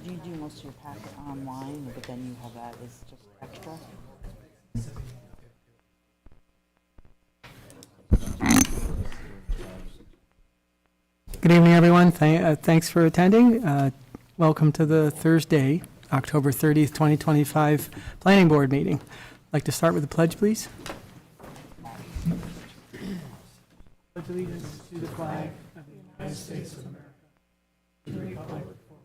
Did you do most of your packet online, but then you have that as just extra? Good evening, everyone. Thanks for attending. Welcome to the Thursday, October 30th, 2025 Planning Board meeting. I'd like to start with the pledge, please. Pledge allegiance to the flag of the United States of America, to the republic for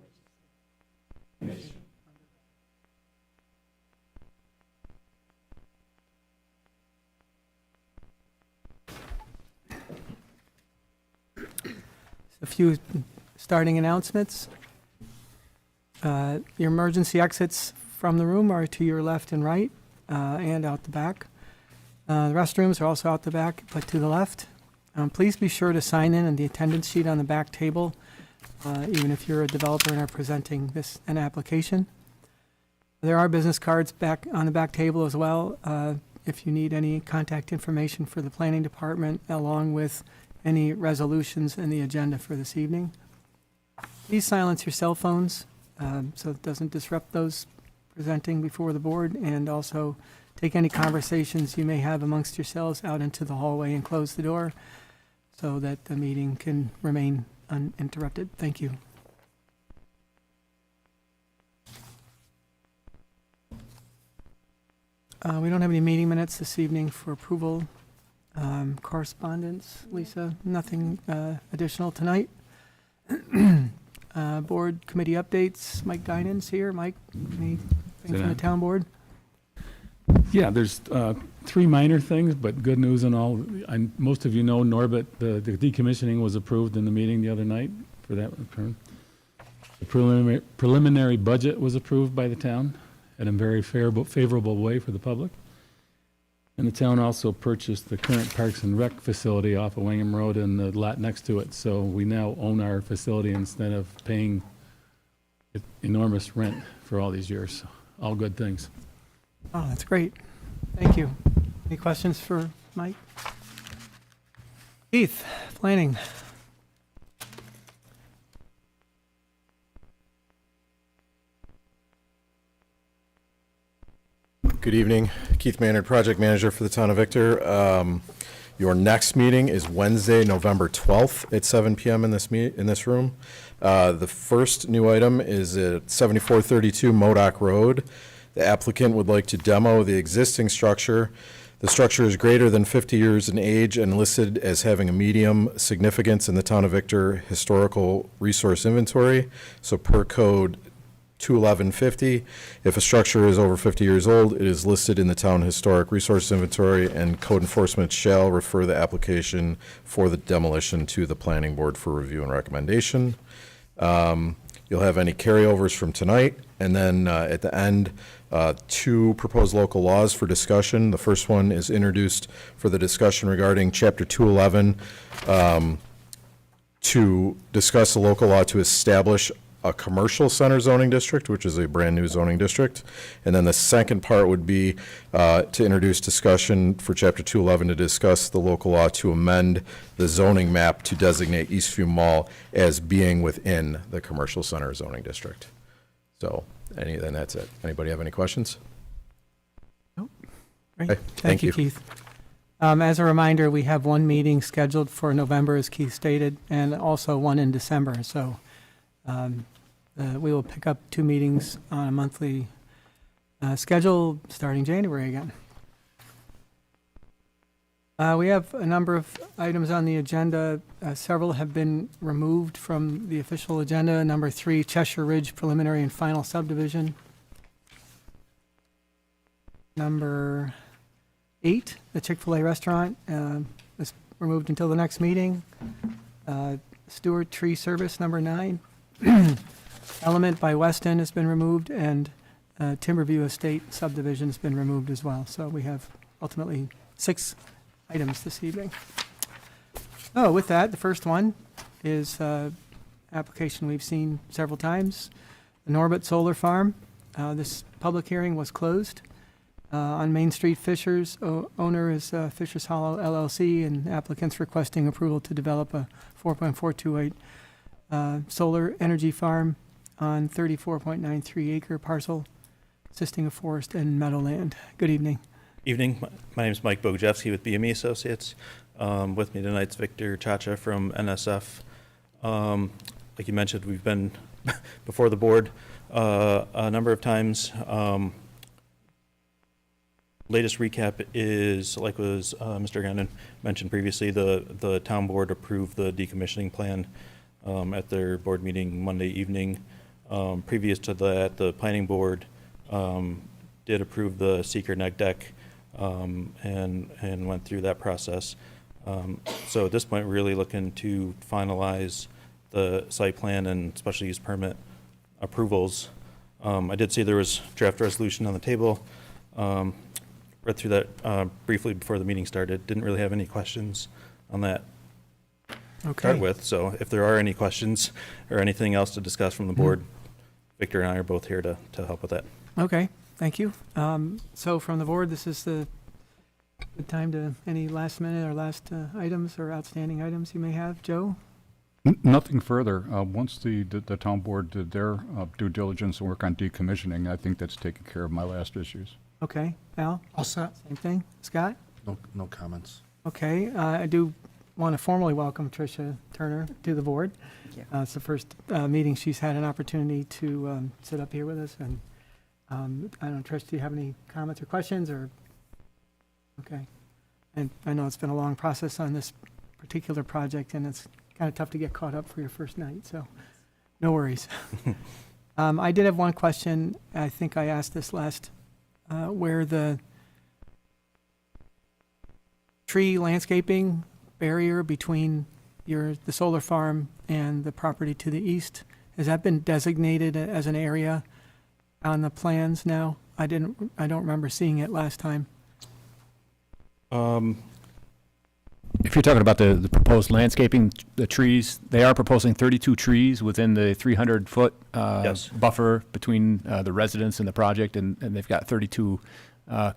which it stands, a few starting announcements. Your emergency exits from the room are to your left and right and out the back. The restrooms are also out the back, but to the left. Please be sure to sign in on the attendance sheet on the back table, even if you're a developer and are presenting an application. There are business cards back on the back table as well. If you need any contact information for the planning department, along with any resolutions in the agenda for this evening. Please silence your cell phones so it doesn't disrupt those presenting before the board, and also take any conversations you may have amongst yourselves out into the hallway and close the door so that the meeting can remain uninterrupted. Thank you. We don't have any meeting minutes this evening for approval. Correspondence, Lisa, nothing additional tonight. Board committee updates, Mike Guinan's here. Mike, anything from the town board? Yeah, there's three minor things, but good news and all. Most of you know Norbit, the decommissioning was approved in the meeting the other night for that return. The preliminary budget was approved by the town in a very favorable way for the public. And the town also purchased the current Parks and Rec facility off of Wangham Road and the lot next to it. So we now own our facility instead of paying enormous rent for all these years. So all good things. Oh, that's great. Thank you. Any questions for Mike? Keith, planning. Good evening. Keith Maynard, Project Manager for the Town of Victor. Your next meeting is Wednesday, November 12th at 7 p.m. in this room. The first new item is at 7432 Modoc Road. The applicant would like to demo the existing structure. The structure is greater than 50 years in age and listed as having a medium significance in the Town of Victor Historical Resource Inventory. So per code 21150, if a structure is over 50 years old, it is listed in the Town Historic Resource Inventory, and code enforcement shall refer the application for the demolition to the planning board for review and recommendation. You'll have any carryovers from tonight, and then at the end, two proposed local laws for discussion. The first one is introduced for the discussion regarding Chapter 211 to discuss a local law to establish a commercial center zoning district, which is a brand new zoning district. And then the second part would be to introduce discussion for Chapter 211 to discuss the local law to amend the zoning map to designate Eastview Mall as being within the commercial center zoning district. So then that's it. Anybody have any questions? Nope. Great. Okay, Thank you, Keith. As a reminder, we have one meeting scheduled for November, as Keith stated, and also one in December. So we will pick up two meetings on a monthly schedule starting January again. We have a number of items on the agenda. Several have been removed from the official agenda. Number 3, Cheshire Ridge Preliminary and Final Subdivision. Number 8, the Chick-fil-A restaurant is removed until the next meeting. Stewart Tree Service, number 9. Element by Weston has been removed, and Timberview Estate subdivision has been removed as well. So we have ultimately 6 items this evening. Oh, with that, the first one is application we've seen several times, the Norbit Solar Farm. This public hearing was closed on Main Street, Fishers. Owner is Fishers Hollow LLC, and applicants requesting approval to develop a 4.428 solar energy farm on 34.93 acre parcel consisting of forest and meadowland. Good evening. Evening. My name is Mike Bogojevsky with BME Associates. With me tonight's Victor Chacha from NSF. Like you mentioned, we've been before the board a number of times. Latest recap is, like was Mr. Gannon mentioned previously, the town board approved the decommissioning plan at their board meeting Monday evening. Previous to that, the planning board did approve the seeker neg deck and went through that process. So at this point, we're really looking to finalize the site plan and special use permit approvals. I did see there was draft resolution on the table. Read through that briefly before the meeting started. Didn't really have any questions on that to start Okay. with. So if there are any questions or anything else to discuss from the board, Victor and I are both here to help with that. Okay, thank you. So from the board, this is the time to, any last minute or last items or outstanding items you may have. Joe? Nothing further. Once the town board did their due diligence and work on decommissioning, I think that's taken care of my last issues. Okay, Al? All set. Same thing. Scott? No comments. Okay, I do want to formally welcome Tricia Turner to the board. Thank you. It's the first meeting she's had an opportunity to sit up here with us, and I don't know, Trish, do you have any comments or questions, or? Okay. And I know it's been a long process on this particular project, and it's kind of tough to get caught up for your first night, so no worries. I did have one question. I think I asked this last, where the tree landscaping barrier between the solar farm and the property to the east, has that been designated as an area on the plans now? I don't remember seeing it last time. If you're talking about the proposed landscaping, the trees, they are proposing 32 trees within the 300-foot Yes. buffer between the residents and the project, and they've got 32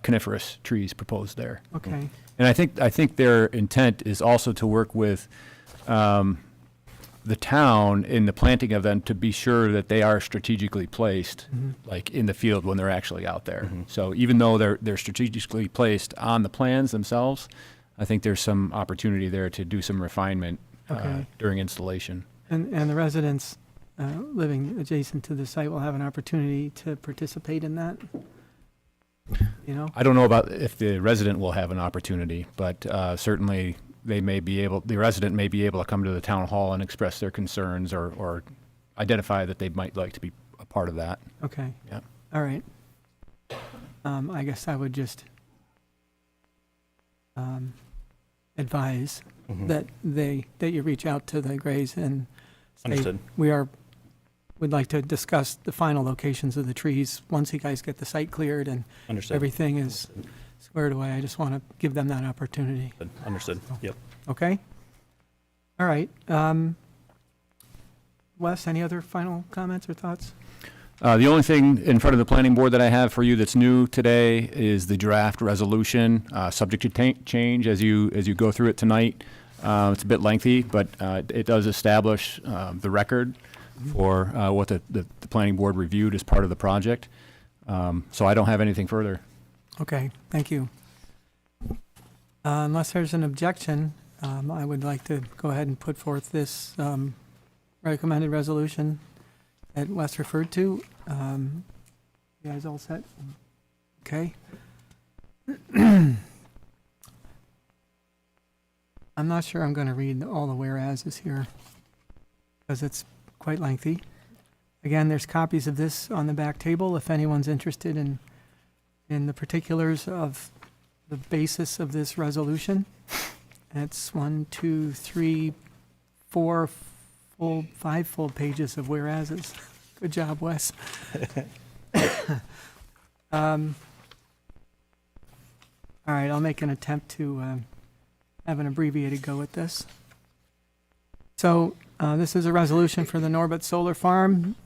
coniferous trees proposed there. Okay, And I think their intent is also to work with the town in the planting of them to be sure that they are strategically placed, like in the field when they're actually out there. So even though they're strategically placed on the plans themselves, I think there's some opportunity there to do some refinement Okay. during installation. and the residents living adjacent to the site will have an opportunity to participate in that? You know? I don't know about if the resident will have an opportunity, but certainly the resident may be able to come to the town hall and express their concerns or identify that they might like to be a part of that. Okay. Yeah. All right. I guess I would just advise that you reach out to the Grays and say, Understood. we'd like to discuss the final locations of the trees once you guys get the site cleared and Understood. everything is squared away. I just want to give them that opportunity. Understood. Yep. Okay? All right. Wes, any other final comments or thoughts? The only thing in front of the planning board that I have for you that's new today is the draft resolution, subject to change as you go through it tonight. It's a bit lengthy, but it does establish the record for what the planning board reviewed as part of the project. So I don't have anything further. Okay, thank you. Unless there's an objection, I would like to go ahead and put forth this recommended resolution that Wes referred to. You guys all set? Okay. I'm not sure I'm going to read all the whereases here because it's quite lengthy. Again, there's copies of this on the back table if anyone's interested in the particulars of the basis of this resolution. It's 1, 2, 3, 4, 5 full pages of whereases. Good job, Wes. All right, I'll make an attempt to have an abbreviated go at this. So this is a resolution for the Norbit Solar Farm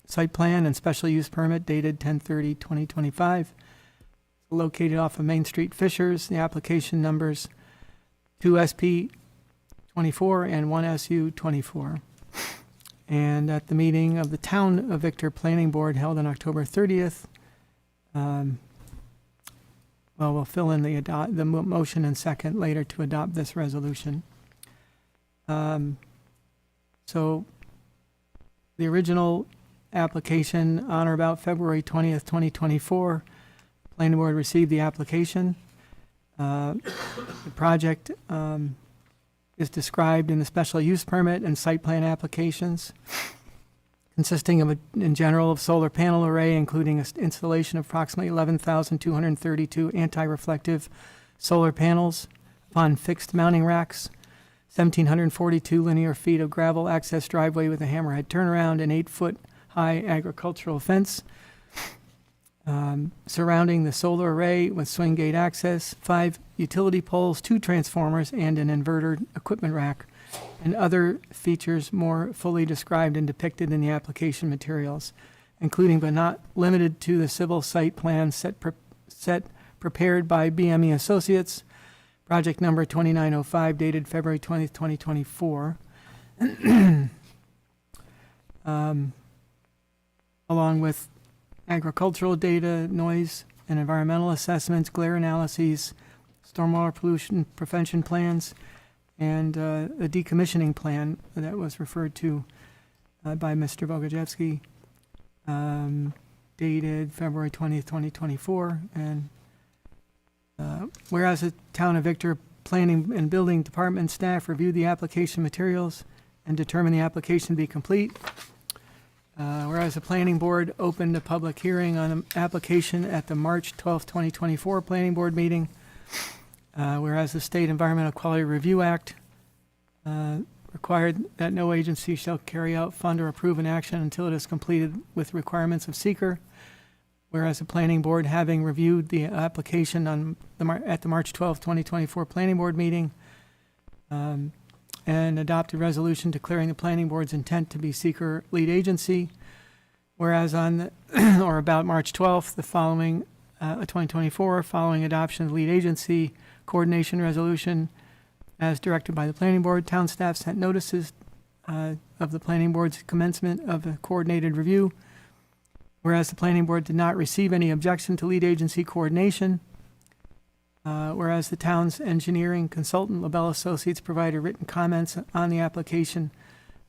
site plan and special use permit dated 10/30/2025. Located off of Main Street, Fishers. The application numbers 2SP 24 and 1SU 24. And at the meeting of the Town of Victor Planning Board held on October 30th, we'll fill in the motion and second later to adopt this resolution. So the original application on or about February 20th, 2024, Planning Board received the application. The project is described in the special use permit and site plan applications, consisting of, in general, of solar panel array, including installation of approximately 11,232 anti-reflective solar panels upon fixed mounting racks, 1,742 linear feet of gravel access driveway with a hammerhead turnaround, and 8-foot-high agricultural fence surrounding the solar array with swing gate access, 5 utility poles, 2 transformers, and an inverter equipment rack, and other features more fully described and depicted in the application materials, including but not limited to the civil site plan prepared by BME Associates, project number 2905, dated February 20th, 2024, along with agricultural data, noise and environmental assessments, glare analyses, stormwater pollution prevention plans, and a decommissioning plan that was referred to by Mr. Bogojevsky, dated February 20th, 2024. And whereas the Town of Victor Planning and Building Department staff reviewed the application materials and determined the application to be complete, whereas the Planning Board opened a public hearing on the application at the March 12th, 2024 Planning Board meeting, whereas the State Environmental Quality Review Act required that no agency shall carry out, fund, or approve an action until it is completed with requirements of seeker, whereas the Planning Board, having reviewed the application at the March 12th, 2024 Planning Board meeting, and adopted resolution declaring the Planning Board's intent to be seeker lead agency, whereas on or about March 12th, the following 2024, following adoption of lead agency coordination resolution as directed by the Planning Board, town staff sent notices of the Planning Board's commencement of a coordinated review, whereas the Planning Board did not receive any objection to lead agency coordination, whereas the town's engineering consultant, LaBelle Associates, provided written comments on the application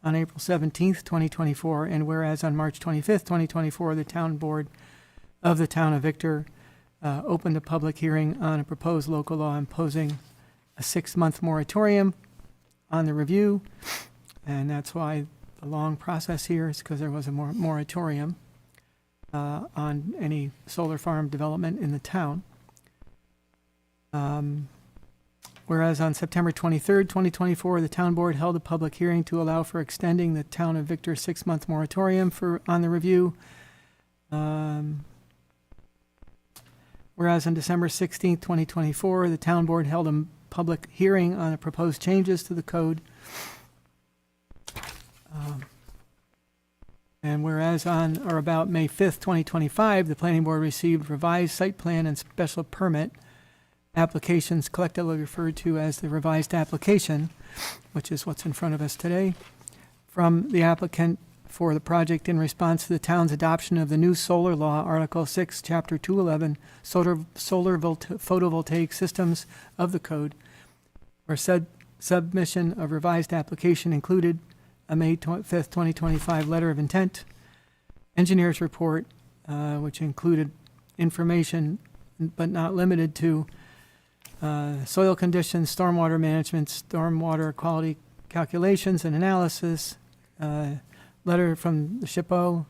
on April 17th, 2024, and whereas on March 25th, 2024, the Town Board of the Town of Victor opened a public hearing on a proposed local law imposing a 6-month moratorium on the review, and that's why the long process here is because there was a moratorium on any solar farm development in the town. Whereas on September 23rd, 2024, the Town Board held a public hearing to allow for extending the Town of Victor 6-month moratorium on the review. Whereas on December 16th, 2024, the Town Board held a public hearing on the proposed changes to the code. And whereas on or about May 5th, 2025, the Planning Board received revised site plan and special permit applications, collectively referred to as the revised application, which is what's in front of us today, from the applicant for the project in response to the town's adoption of the new solar law, Article 6, Chapter 211, solar photovoltaic systems of the code, where said submission of revised application included a May 5th, 2025 letter of intent, engineer's report, which included information but not limited to soil conditions, stormwater management, stormwater quality calculations and analysis, letter from the SHPO,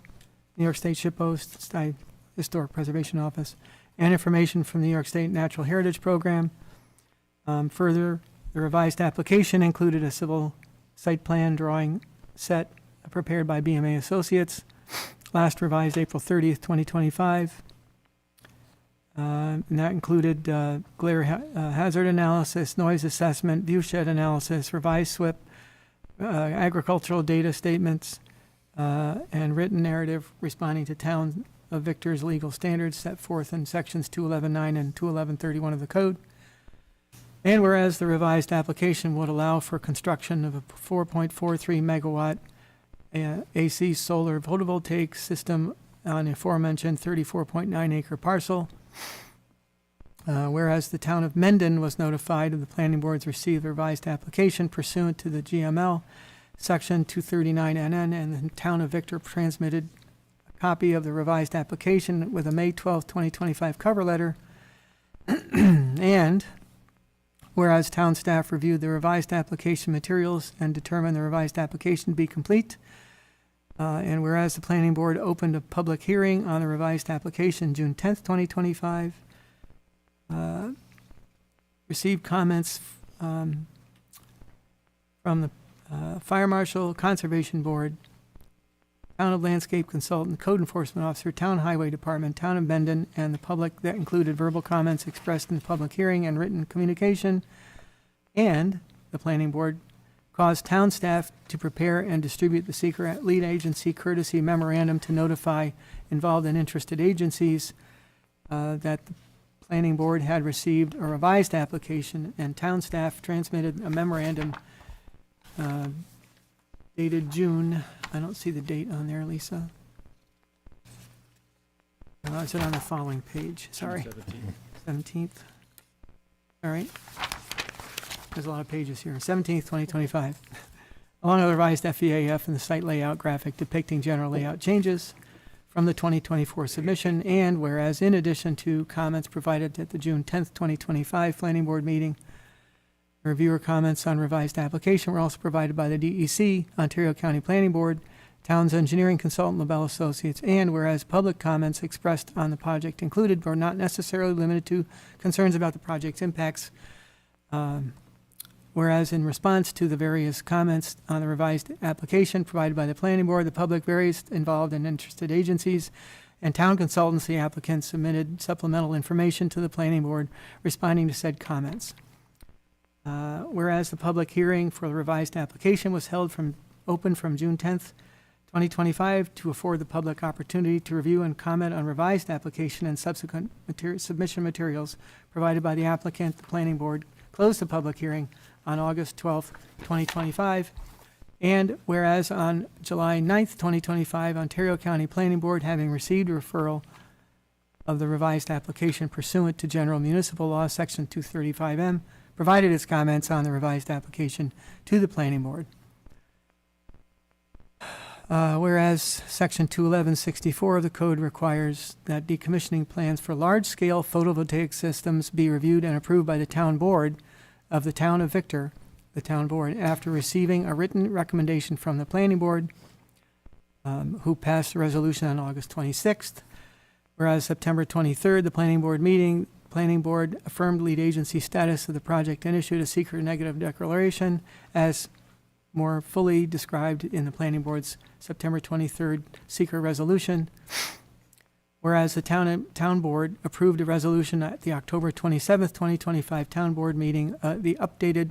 New York State SHPO, Historic Preservation Office, and information from the New York State Natural Heritage Program. Further, the revised application included a civil site plan drawing set prepared by BMA Associates, last revised April 30th, 2025. And that included glare hazard analysis, noise assessment, viewshed analysis, revised SWIP, agricultural data statements, and written narrative responding to Town of Victor's legal standards set forth in sections 211.9 and 211.31 of the code. And whereas the revised application would allow for construction of a 4.43 megawatt AC solar photovoltaic system on the aforementioned 34.9 acre parcel. Whereas the town of Mendon was notified of the planning board's received revised application pursuant to the GML, section 239NN, and the town of Victor transmitted a copy of the revised application with a May 12, 2025 cover letter. And whereas town staff reviewed the revised application materials and determined the revised application to be complete, and whereas the planning board opened a public hearing on the revised application June 10th, 2025, received comments from the Fire Marshal, Conservation Board, Town of Landscape Consultant, Code Enforcement Officer, Town Highway Department, Town of Mendon, and the public. That included verbal comments expressed in the public hearing and written communication. And the planning board caused town staff to prepare and distribute the secret lead agency courtesy memorandum to notify involved and interested agencies that the planning board had received a revised application, and town staff transmitted a memorandum dated June. I don't see the date on there, Lisa. Is it on the following page? Sorry. 17th. All right. There's a lot of pages here. 17th, 2025. Along with the revised FEAF and the site layout graphic depicting general layout changes from the 2024 submission, and whereas in addition to comments provided at the June 10th, 2025 planning board meeting, reviewer comments on revised application were also provided by the DEC, Ontario County Planning Board, town's engineering consultant, LaBelle Associates, and whereas public comments expressed on the project included but not necessarily limited to concerns about the project's impacts, whereas in response to the various comments on the revised application provided by the planning board, the public, various involved and interested agencies, and town consultancy applicants submitted supplemental information to the planning board responding to said comments. Whereas the public hearing for the revised application was open from June 10th, 2025 to afford the public opportunity to review and comment on revised application and subsequent submission materials provided by the applicant, the planning board closed the public hearing on August 12th, 2025. And whereas on July 9th, 2025, Ontario County Planning Board, having received a referral of the revised application pursuant to General Municipal Law, Section 235M, provided its comments on the revised application to the planning board. Whereas Section 211-64 of the code requires that decommissioning plans for large-scale photovoltaic systems be reviewed and approved by the town board of the town of Victor, the town board, after receiving a written recommendation from the planning board, who passed the resolution on August 26th. Whereas September 23rd, the planning board affirmed lead agency status of the project and issued a secret negative declaration as more fully described in the planning board's September 23rd secret resolution. Whereas the town board approved a resolution at the October 27th, 2025 town board meeting, the updated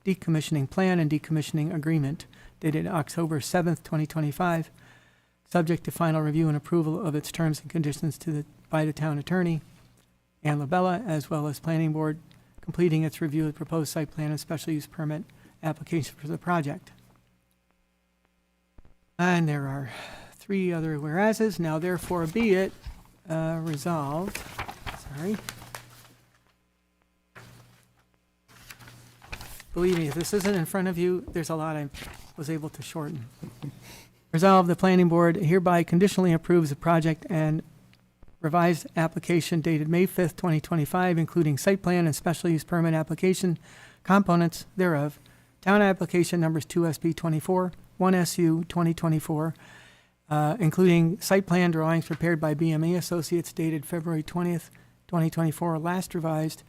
decommissioning plan and decommissioning agreement dated October 7th, 2025, subject to final review and approval of its terms and conditions by the town attorney and LaBella, as well as planning board completing its review of the proposed site plan and special use permit application for the project. And there are 3 other whereases. Now therefore be it resolved. Sorry. Believe me, if this isn't in front of you, there's a lot I was able to shorten. Resolved, the planning board hereby conditionally approves the project and revised application dated May 5th, 2025, including site plan and special use permit application components thereof. Town application numbers 2SP24, 1SU 2024, including site plan drawings prepared by BME Associates dated February 20th, 2024, last revised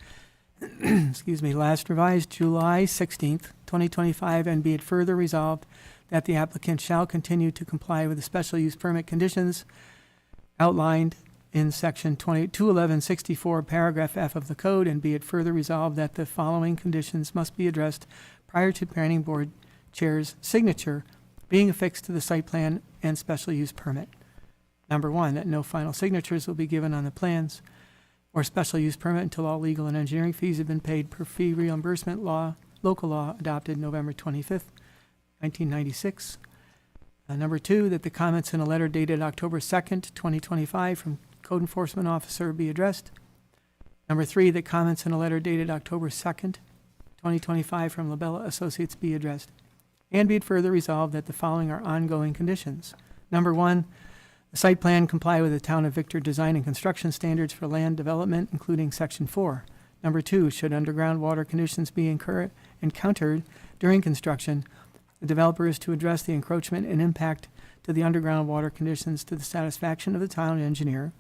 July 16th, 2025, and be it further resolved that the applicant shall continue to comply with the special use permit conditions outlined in section 211-64, paragraph F of the code, and be it further resolved that the following conditions must be addressed prior to planning board chair's signature being affixed to the site plan and special use permit. Number 1, that no final signatures will be given on the plans or special use permit until all legal and engineering fees have been paid per fee reimbursement law, local law adopted November 25th, 1996. Number 2, that the comments in a letter dated October 2nd, 2025 from Code Enforcement Officer be addressed. Number 3, that comments in a letter dated October 2nd, 2025 from Labella Associates be addressed. And be it further resolved that the following are ongoing conditions. Number 1, the site plan comply with the Town of Victor design and construction standards for land development, including Section 4. Number 2, should underground water conditions be encountered during construction, the developer is to address the encroachment and impact to the underground water conditions to the satisfaction of the town engineer.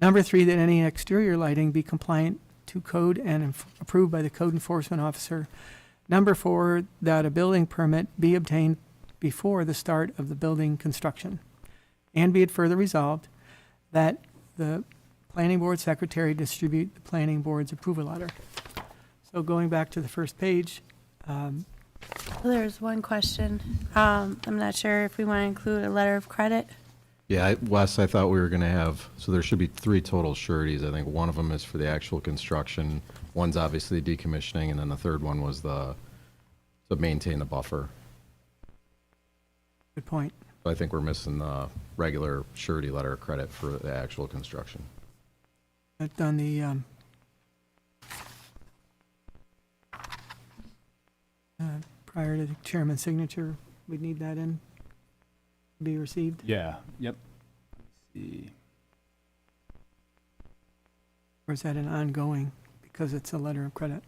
Number 3, that any exterior lighting be compliant to code and approved by the code enforcement officer. Number 4, that a building permit be obtained before the start of the building construction. And be it further resolved that the planning board secretary distribute the planning board's approval letter. So going back to the first page, There's one question. I'm not sure if we want to include a letter of credit. Yeah, Wes, I thought we were going to have, so there should be 3 total sureties. I think one of them is for the actual construction, one's obviously decommissioning, and then the third one was to maintain the buffer. good point. I think we're missing the regular surety letter of credit for the actual construction. I've done the, prior to the chairman's signature, we'd need that in, to be received. Yeah, yep. Let's see. Or is that an ongoing, because it's a letter of credit?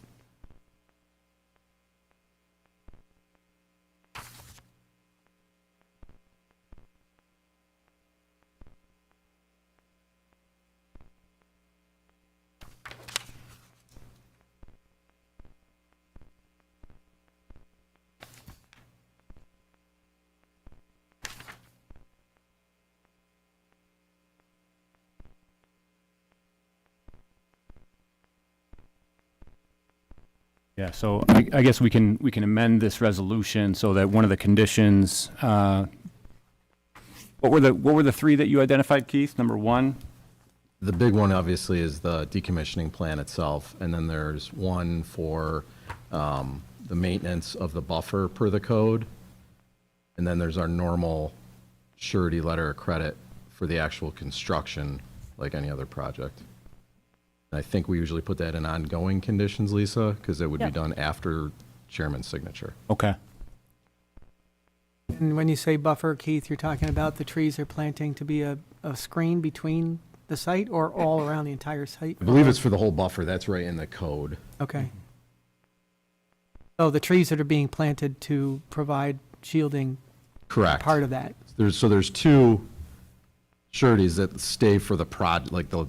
Yeah, so I guess we can amend this resolution so that one of the conditions, what were the 3 that you identified, Keith? Number 1? The big one, obviously, is the decommissioning plan itself, and then there's one for the maintenance of the buffer per the code, and then there's our normal surety letter of credit for the actual construction, like any other project. And I think we usually put that in ongoing conditions, Lisa, because it would be Yep. done after chairman's signature. Okay. And when you say buffer, Keith, you're talking about the trees they're planting to be a screen between the site or all around the entire site? I believe it's for the whole buffer. That's right in the code. Okay. So the trees that are being planted to provide shielding, Correct. part of that. There's 2 sureties that stay for the like the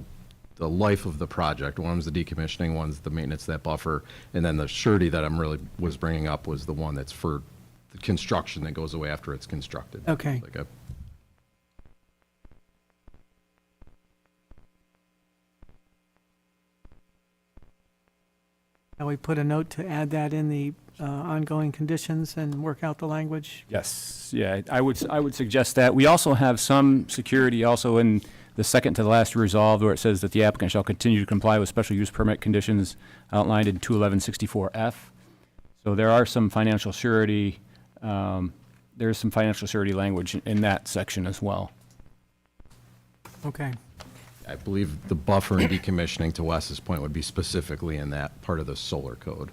life of the project. One's the decommissioning, one's the maintenance of that buffer, and then the surety that I'm really was bringing up was the one that's for the construction that goes away after it's constructed. Okay. Like a, Now we put a note to add that in the ongoing conditions and work out the language. Yes, yeah, I would suggest that. We also have some security also in the second to the last resolved where it says that the applicant shall continue to comply with special use permit conditions outlined in 21164F. So there are some financial surety, there's some financial surety language in that section as well. Okay. I believe the buffer and decommissioning, to Wes's point, would be specifically in that part of the solar code.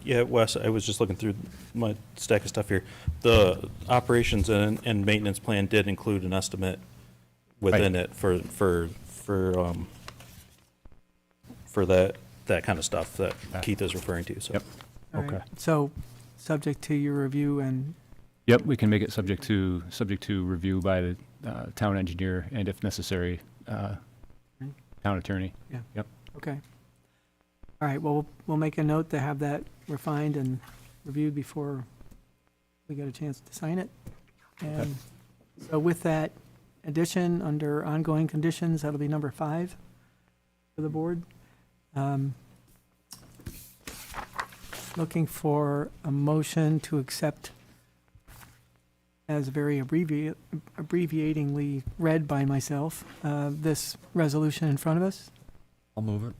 Yeah, Wes, I was just looking through my stack of stuff here. The operations and maintenance plan did include an estimate within it for that kind of stuff that Keith is referring to, so. Yep. All right. Okay. So, subject to your review and, Yep, we can make it subject to review by the town engineer and if necessary, town attorney. okay. All right, well, we'll make a note to have that refined and reviewed before we get a chance to sign it. And so with that addition, under ongoing conditions, that'll be number 5 for the board. Looking for a motion to accept, as very abbreviatingly read by myself, this resolution in front of us. I'll move it.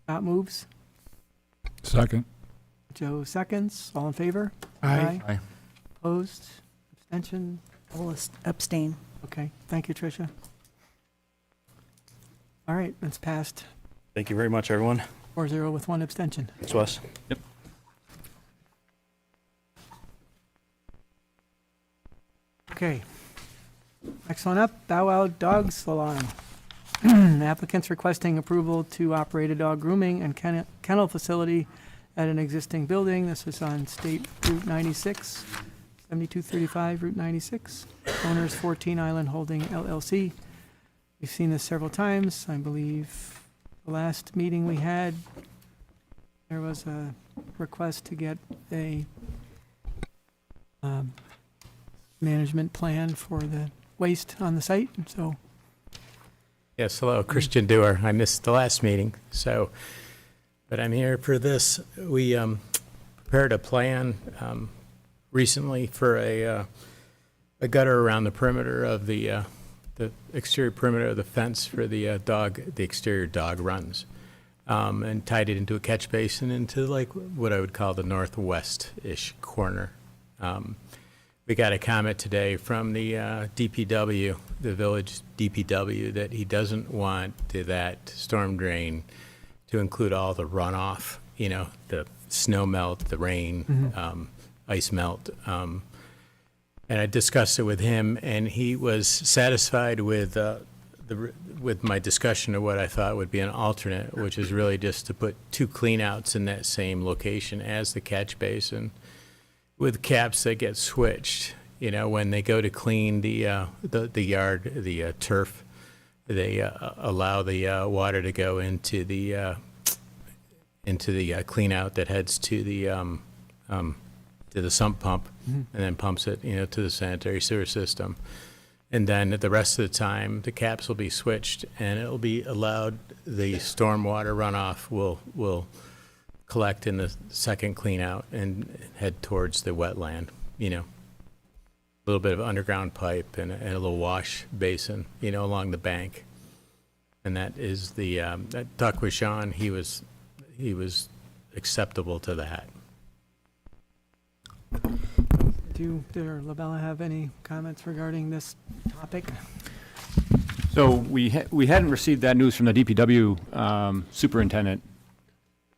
Scott moves. Second. Joe seconds. All in favor? Aye. Opposed? Abstention? I will abstain. Okay, thank you, Tricia. All right, it's passed Thank you very much, everyone. 4-0 with one abstention. Thanks, Wes. Okay. Next one up, Bow Wow Dog Salon. Applicants requesting approval to operate a dog grooming and kennel facility at an existing building. This is on State Route 96, 7235 Route 96. Owners 14 Island Holding LLC. We've seen this several times. I believe the last meeting we had, there was a request to get a management plan for the waste on the site, and so Yes, hello, Christian Dewar. I missed the last meeting, but I'm here for this. We prepared a plan recently for a gutter around the perimeter of the exterior perimeter of the fence for the exterior dog runs, and tied it into a catch basin into like what I would call the northwest-ish corner. We got a comment today from the DPW, the village DPW, that he doesn't want that storm drain to include all the runoff, the snow melt, the rain, ice melt. And I discussed it with him, and he was satisfied with my discussion of what I thought would be an alternate, which is really just to put 2 cleanouts in that same location as the catch basin, with caps that get switched. When they go to clean the yard, the turf, they allow the water to go into the clean out that heads to the sump pump, and then pumps it, to the sanitary sewer system. And then the rest of the time, the caps will be switched, and it'll be allowed, the stormwater runoff will collect in the second clean out and head towards the wetland, a little bit of underground pipe and a little wash basin, along the bank. And that is that talk with Sean, he was acceptable to that. do Labella have any comments regarding this topic? So we hadn't received that news from the DPW superintendent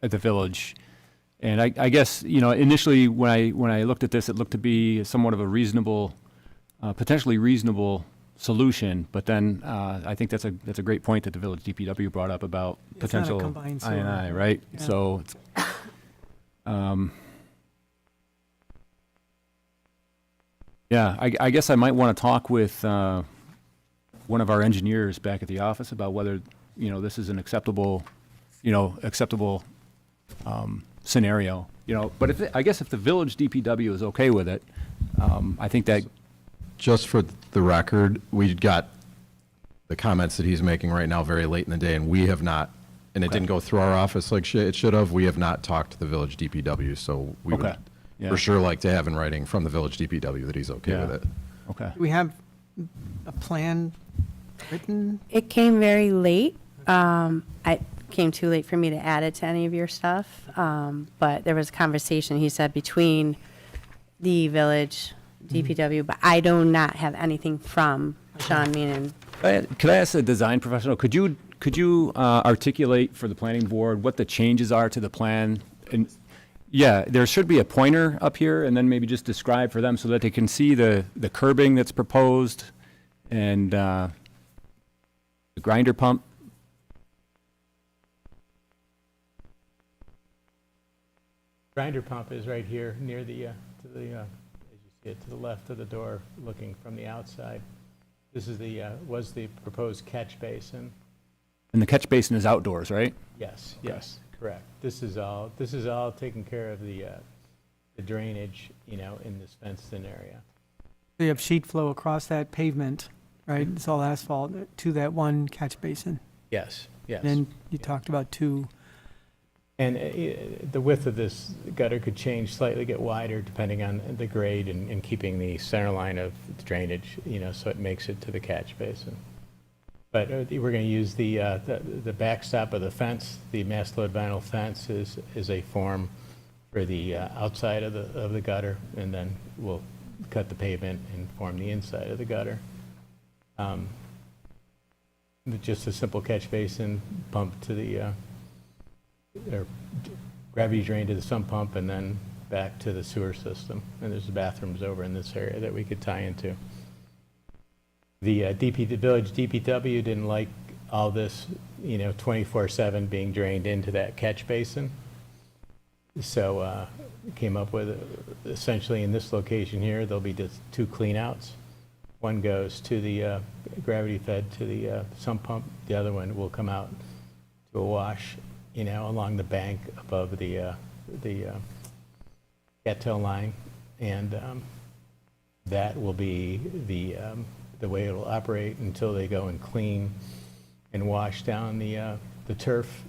at the village. And I guess, initially when I looked at this, it looked to be somewhat of a reasonable, potentially reasonable solution. But then I think that's a great point that the village DPW brought up about It's not a potential combined sewer. I&I, right? Yeah. So, it's, yeah, I guess I might want to talk with one of our engineers back at the office about whether, this is an acceptable scenario, but I guess if the village DPW is okay with it, I think that. Just for the record, we got the comments that he's making right now very late in the day, and we have not, and it didn't go through our office like it should have. We have not talked to the village DPW, so we would for sure like to have in writing from the village DPW that he's okay with it. Okay. Do we have a plan written? It came very late. It came too late for me to add it to any of your stuff. But there was a conversation, he said, between the village DPW, but I do not have anything from Sean Meenan. Could I ask a design professional, could you articulate for the planning board what the changes are to the plan? And yeah, there should be a pointer up here, and then maybe just describe for them so that they can see the curbing that's proposed and the grinder pump. Grinder pump is right here near the, as you see it, to the left of the door, looking from the outside. This is was the proposed catch basin. And the catch basin is outdoors, right? Yes, correct. This is all taking care of the drainage, in this fenced-in area. So you have sheet flow across that pavement, right? It's all asphalt to that one catch basin. Yes. Then you talked about two. And the width of this gutter could change slightly, get wider, depending on the grade and keeping the center line of the drainage, so it makes it to the catch basin. But we're going to use the backstop of the fence. The mass load vinyl fence is a form for the outside of the gutter, and then we'll cut the pavement and form the inside of the gutter. Just a simple catch basin, pump to the, or gravity drain to the sump pump and then back to the sewer system. And there's bathrooms over in this area that we could tie into. The the village DPW didn't like all this, 24/7 being drained into that catch basin. So came up with, essentially in this location here, there'll be just 2 cleanouts. One goes to the gravity fed to the sump pump. The other one will come out to a wash, along the bank above the cattail line. And that will be the way it'll operate until they go and clean and wash down the turf.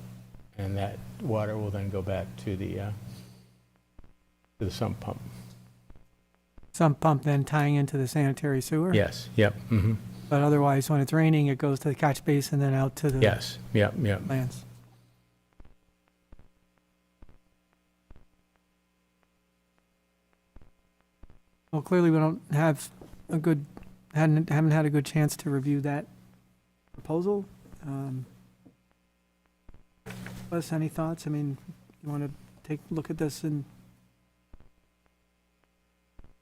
And that water will then go back to the sump pump. Sump pump then tying into the sanitary sewer? Yes, yep, mm-hmm. But otherwise, when it's raining, it goes to the catch basin, then out to the Yes, yep. lands. Well, clearly, we don't have haven't had a good chance to review that proposal. Wes, any thoughts? I mean, you want to take a look at this and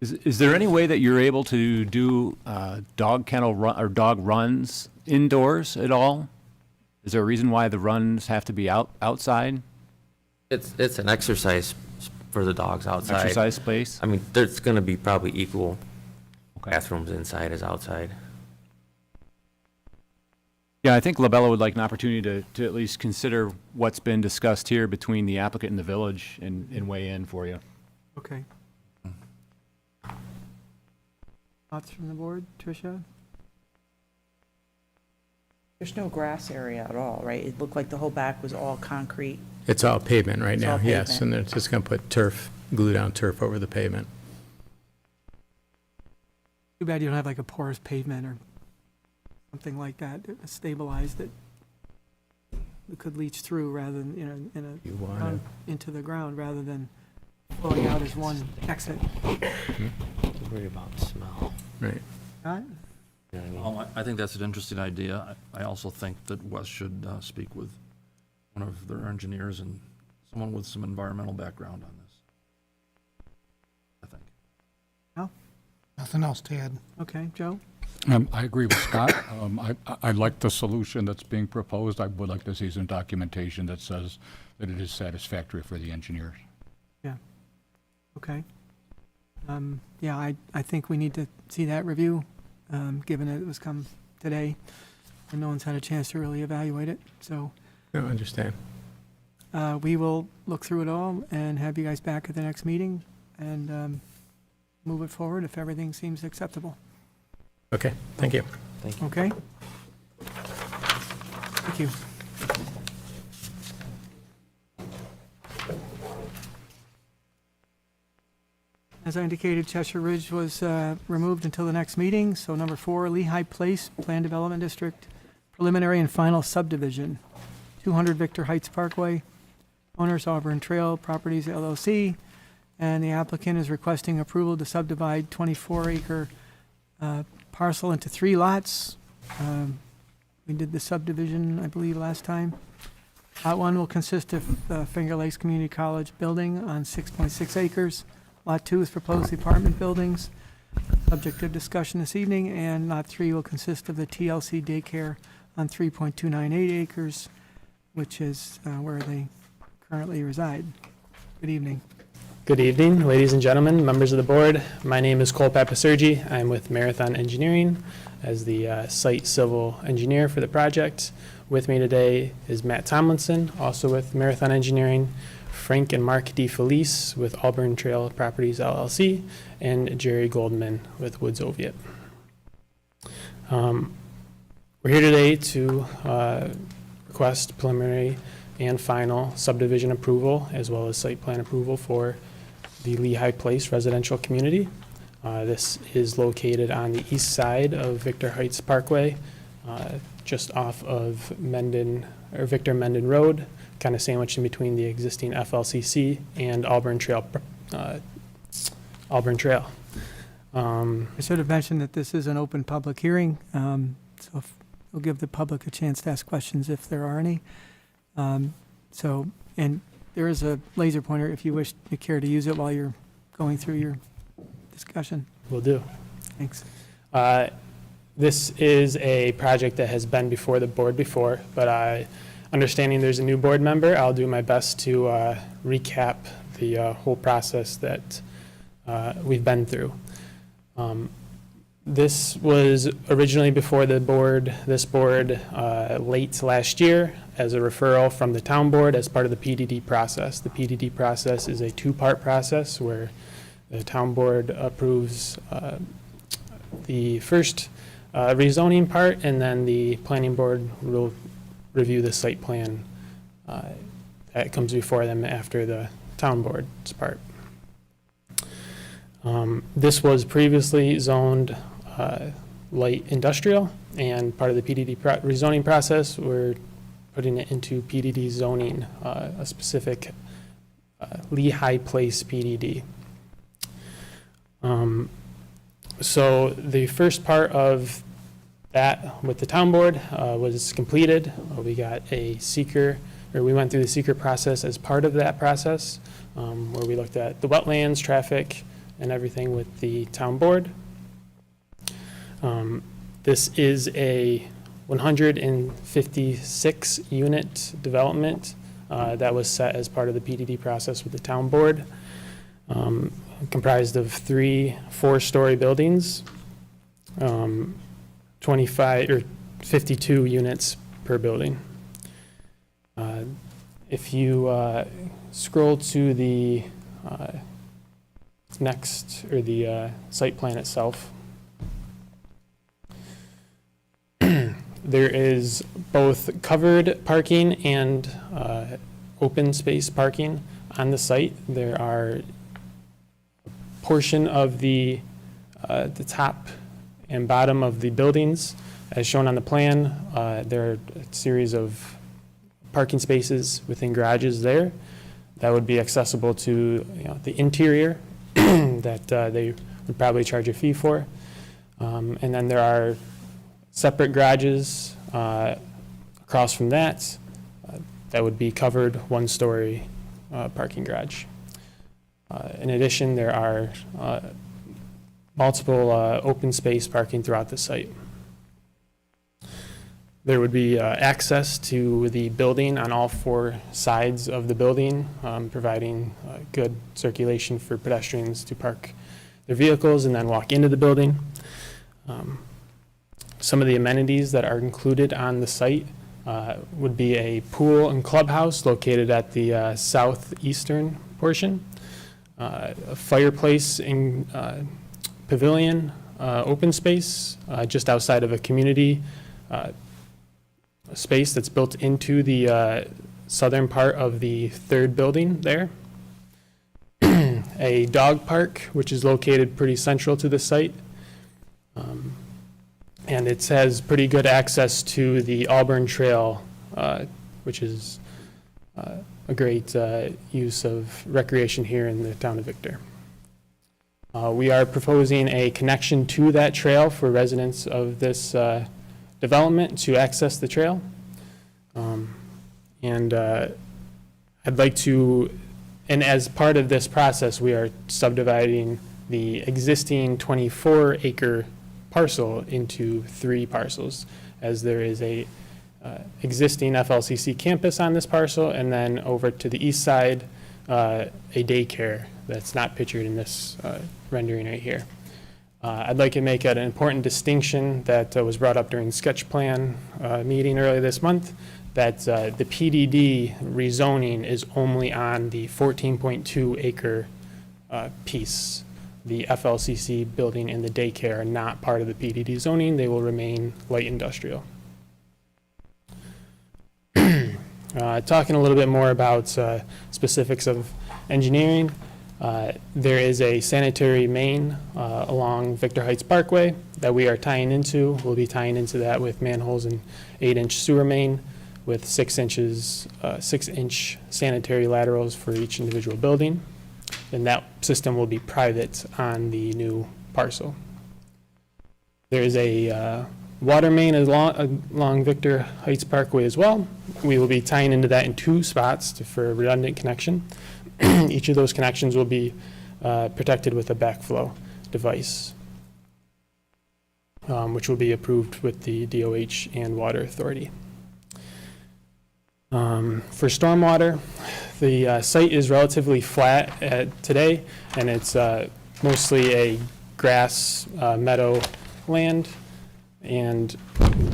Is there any way that you're able to do dog kennel run or dog runs indoors at all? Is there a reason why the runs have to be outside? It's an exercise for the dogs outside. Exercise space? I mean, there's going to be probably equal Okay. bathrooms inside as outside. Yeah, I think Labella would like an opportunity to at least consider what's been discussed here between the applicant and the village and weigh in for you. okay. Thoughts from the board, Tricia? There's no grass area at all, right? It looked like the whole back was all concrete. It's all pavement right It's now, all yes, pavement. and they're just going to put glue down turf over the pavement. Too bad you don't have like a porous pavement or something like that, stabilized that it could leach through rather than, You want run into the ground rather than flowing out as one exit. Worry about smell. Right. Right? You know what I mean? I think that's an interesting idea. I also think that Wes should speak with one of their engineers and someone with some environmental background on this. I think. Nothing else to add. Okay, Joe? I agree with Scott. I like the solution that's being proposed. I would like to see some documentation that says that it is satisfactory for the engineers. Yeah. Okay. Yeah, I think we need to see that review, given that it was come today, and no one's had a chance to really evaluate it. So I understand. we will look through it all and have you guys back at the next meeting and move it forward if everything seems acceptable. Okay, thank you. Okay? Thank you. As I indicated, Cheshire Ridge was removed until the next meeting, so number 4, Lehigh Place, Plan Development District, preliminary and final subdivision, 200 Victor Heights Parkway, owners Auburn Trail Properties LLC, and the applicant is requesting approval to subdivide 24-acre parcel into 3 lots. We did the subdivision, I believe, last time. Lot 1 will consist of Finger Lakes Community College building on 6.6 acres. Lot 2 is proposed apartment buildings, subject to discussion this evening, and Lot 3 will consist of the TLC daycare on 3.298 acres, which is where they currently reside. Good evening. Good evening, ladies and gentlemen, members of the board. My name is Cole Papasergi. I'm with Marathon Engineering as the site civil engineer for the project. With me today is Matt Tomlinson, also with Marathon Engineering, Frank and Mark DeFelice with Auburn Trail Properties LLC, and Jerry Goldman with Woods Oviatt. We're here today to request preliminary and final subdivision approval as well as site plan approval for the Lehigh Place residential community. This is located on the east side of Victor Heights Parkway, just off of Victor Menden Road, kind of sandwiched in between the existing FLCC and Auburn Trail. I should have mentioned that this is an open public hearing, so we'll give the public a chance to ask questions if there are any. And there is a laser pointer if you care to use it while you're going through your discussion. Will do. Thanks. This is a project that has been before the board before, but understanding there's a new board member, I'll do my best to recap the whole process that we've been through. This was originally before this board late last year as a referral from the town board as part of the PDD process. The PDD process is a two-part process where the town board approves the first rezoning part, and then the planning board will review the site plan that comes before them after the town board's part. This was previously zoned light industrial, and part of the PDD rezoning process, we're putting it into PDD zoning, a specific Lehigh Place PDD. So the first part of that with the town board was completed. We got we went through the seeker process as part of that process, where we looked at the wetlands, traffic, and everything with the town board. This is a 156 unit development that was set as part of the PDD process with the town board, comprised of 3 4-story buildings, 25 or 52 units per building. If you scroll to the next, or the site plan itself, there is both covered parking and open space parking on the site. There are a portion of the top and bottom of the buildings, as shown on the plan. There are a series of parking spaces within garages there that would be accessible to the interior that they would probably charge a fee for. And then there are separate garages across from that that would be covered 1-story parking garage. In addition, there are multiple open space parking throughout the site. There would be access to the building on all 4 sides of the building, providing good circulation for pedestrians to park their vehicles and then walk into the building. Some of the amenities that are included on the site would be a pool and clubhouse located at the southeastern portion, a fireplace and pavilion open space just outside of a community space that's built into the southern part of the 3rd building there. A dog park, which is located pretty central to the site. And it has pretty good access to the Auburn Trail, which is a great use of recreation here in the town of Victor. We are proposing a connection to that trail for residents of this development to access the trail. I'd like to, and as part of this process, we are subdividing the existing 24-acre parcel into 3 parcels, as there is a existing FLCC campus on this parcel, and then over to the east side, a daycare that's not pictured in this rendering right here. I'd like to make an important distinction that was brought up during sketch plan meeting earlier this month, that the PDD rezoning is only on the 14.2 acre piece. The FLCC building and the daycare are not part of the PDD zoning. They will remain light industrial. Talking a little bit more about specifics of engineering, there is a sanitary main along Victor Heights Parkway that we are tying into. We'll be tying into that with manholes and 8-inch sewer main with 6-inch sanitary laterals for each individual building. And that system will be private on the new parcel. There is a water main along Victor Heights Parkway as well. We will be tying into that in 2 spots for a redundant connection. Each of those connections will be protected with a backflow device, which will be approved with the DOH and Water Authority. For stormwater, the site is relatively flat today, and it's mostly a grass meadow land, and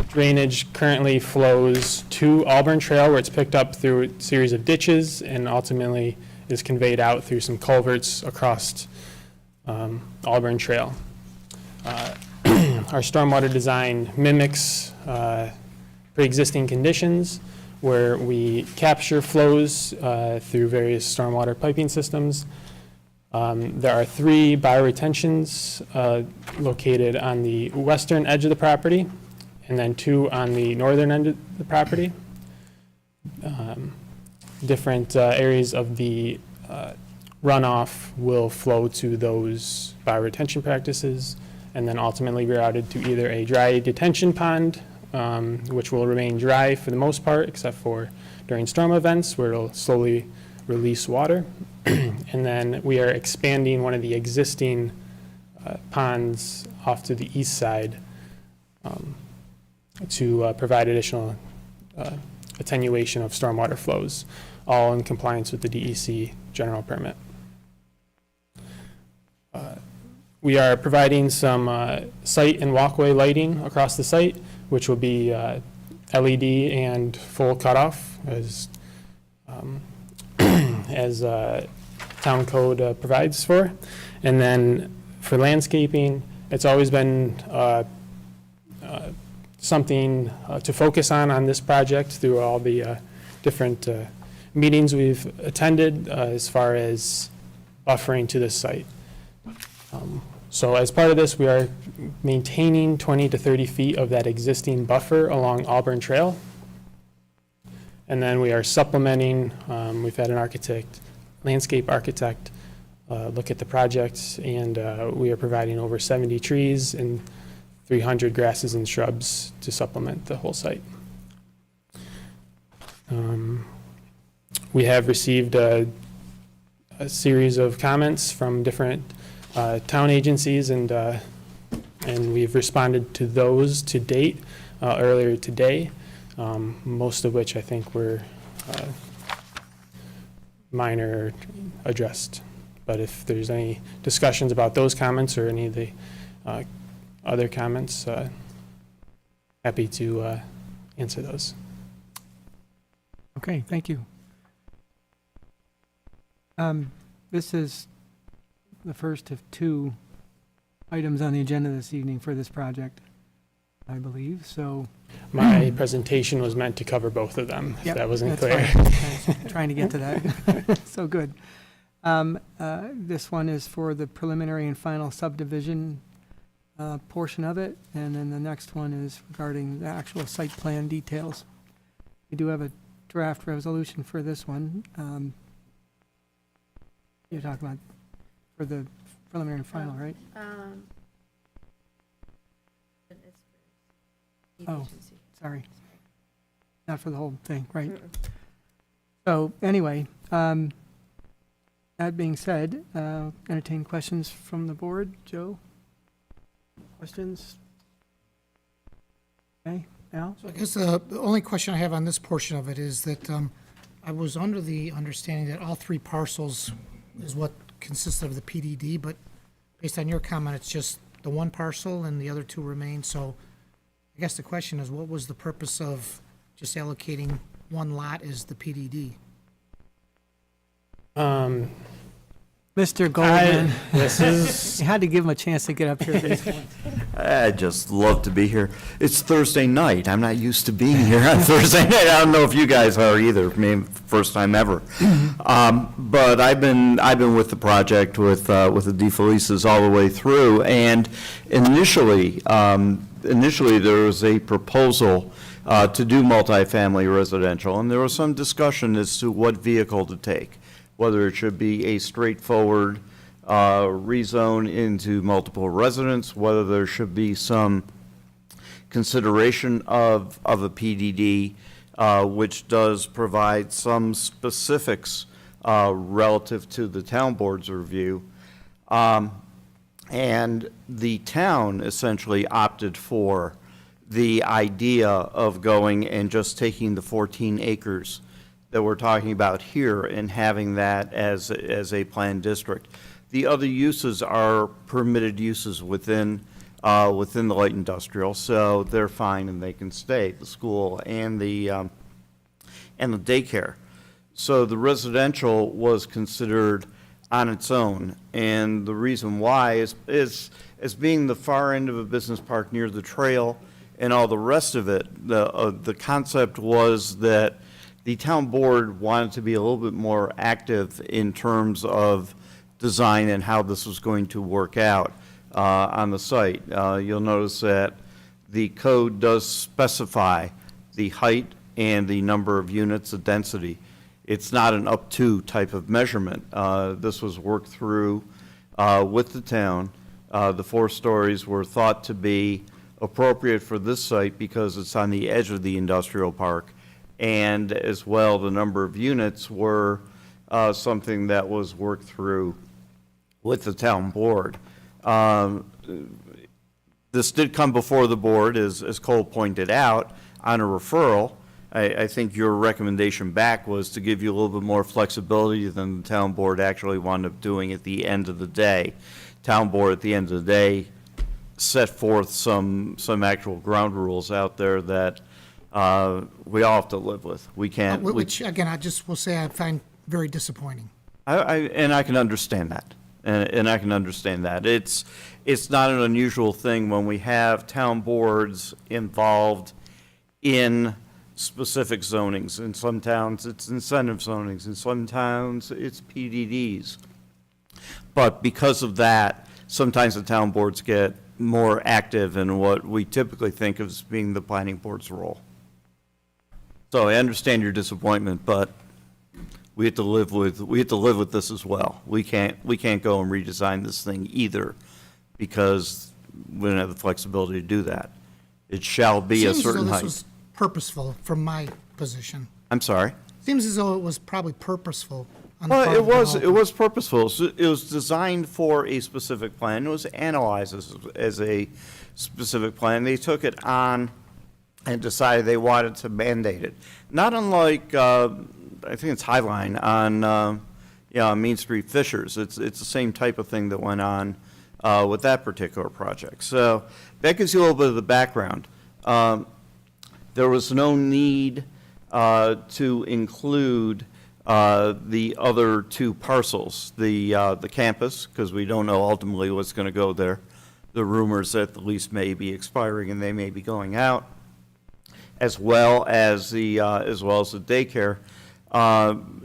drainage currently flows to Auburn Trail, where it's picked up through a series of ditches and ultimately is conveyed out through some culverts across Auburn Trail. Our stormwater design mimics pre-existing conditions, where we capture flows through various stormwater piping systems. There are 3 bioretentions located on the western edge of the property, and then 2 on the northern end of the property. Different areas of the runoff will flow to those bioretention practices, and then ultimately rerouted to either a dry detention pond, which will remain dry for the most part, except for during storm events, where it'll slowly release water. And then we are expanding one of the existing ponds off to the east side to provide additional attenuation of stormwater flows, all in compliance with the DEC general permit. We are providing some site and walkway lighting across the site, which will be LED and full cutoff as town code provides for. And then for landscaping, it's always been something to focus on this project through all the different meetings we've attended as far as buffering to this site. So as part of this, we are maintaining 20 to 30 feet of that existing buffer along Auburn Trail. And then we are supplementing, we've had an architect, landscape architect, look at the project, and we are providing over 70 trees and 300 grasses and shrubs to supplement the whole site. We have received a series of comments from different town agencies, and we've responded to those to date earlier today, most of which I think were minor addressed. But if there's any discussions about those comments or any of the other comments, happy to answer those. Okay, thank you. This is the first of 2 items on the agenda this evening for this project, I believe, so. My presentation was meant to cover both of them, if Yep, that wasn't that's clear. fine. I was trying to get to that. So good. This one is for the preliminary and final subdivision portion of it, and then the next one is regarding the actual site plan details. We do have a draft resolution for this one. You're talking about for the preliminary and final, right? Oh, sorry. Not for the whole thing, right? So anyway, that being said, entertain questions from the board. Joe? Questions? Okay, Al? So I guess the only question I have on this portion of it is that I was under the understanding that all 3 parcels is what consisted of the PDD, but based on your comment, it's just the 1 parcel and the other 2 remain. So I guess the question is, what was the purpose of just allocating 1 lot as the PDD? Mr. Goldman, This is, you had to give him a chance to get up here at this point. I just love to be here. It's Thursday night. I'm not used to being here on Thursday night. I don't know if you guys are either. Maybe first time ever. But I've been with the project with the DeFelices all the way through. And initially there was a proposal to do multifamily residential, and there was some discussion as to what vehicle to take, whether it should be a straightforward rezone into multiple residence, whether there should be some consideration of a PDD, which does provide some specifics relative to the town board's review. And the town essentially opted for the idea of going and just taking the 14 acres that we're talking about here and having that as a planned district. The other uses are permitted uses within the light industrial, so they're fine and they can stay, the school and the daycare. So the residential was considered on its own, and the reason why is as being the far end of a business park near the trail and all the rest of it, the concept was that the town board wanted to be a little bit more active in terms of design and how this was going to work out on the site. You'll notice that the code does specify the height and the number of units of density. It's not an up to type of measurement. This was worked through with the town. The 4 stories were thought to be appropriate for this site because it's on the edge of the industrial park. And as well, the number of units were something that was worked through with the town board. This did come before the board, as Cole pointed out, on a referral. I think your recommendation back was to give you a little bit more flexibility than the town board actually wound up doing at the end of the day. Town board, at the end of the day, set forth some actual ground rules out there that we all have to live with. We can't. Which, again, I just will say I find very disappointing. And I can understand that. And I can understand that. It's not an unusual thing when we have town boards involved in specific zonings. In some towns, it's incentive zonings. In some towns, it's PDDs. But because of that, sometimes the town boards get more active in what we typically think of as being the planning board's role. So I understand your disappointment, but we have to live with this as well. We can't go and redesign this thing either because we don't have the flexibility to do that. It shall be a certain height. Seems as though this was purposeful from my position. I'm sorry? Seems as though it was probably purposeful on the Well, part it of the was developer. purposeful. So it was designed for a specific plan. It was analyzed as a specific plan. They took it on and decided they wanted to mandate it. Not unlike, I think it's Highline on Main Street Fishers. It's the same type of thing that went on with that particular project. So that gives you a little bit of the background. There was no need to include the other 2 parcels, the campus, because we don't know ultimately what's going to go there. The rumors that the lease may be expiring and they may be going out, as well as the daycare.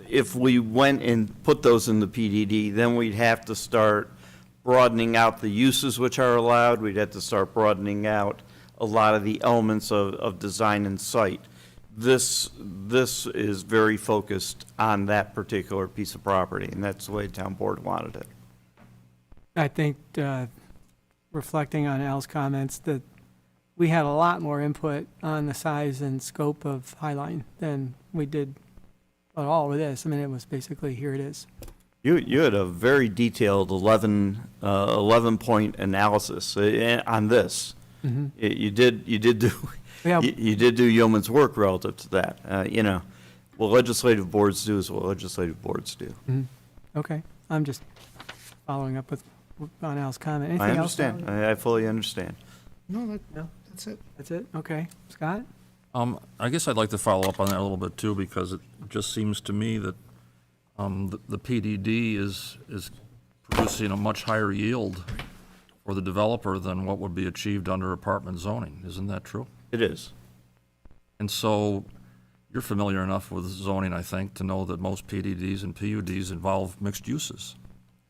If we went and put those in the PDD, then we'd have to start broadening out the uses which are allowed. We'd have to start broadening out a lot of the elements of design and site. This is very focused on that particular piece of property, and that's the way the town board wanted it. I think, reflecting on Al's comments, that we had a lot more input on the size and scope of Highline than we did at all with this. I mean, it was basically, here it is. You had a very detailed 11-point analysis on this. Mm-hmm. You did do Yeah. you did do yeoman's work relative to that. What legislative boards do is what legislative boards do. Mhm. Okay, I'm just following up on Al's comment. I Anything else? understand. I fully understand. No, that's it. That's it? Okay. Scott? I guess I'd like to follow up on that a little bit too, because it just seems to me that the PDD is producing a much higher yield for the developer than what would be achieved under apartment zoning. Isn't that true? It is. And so you're familiar enough with zoning, I think, to know that most PDDs and PUDs involve mixed uses.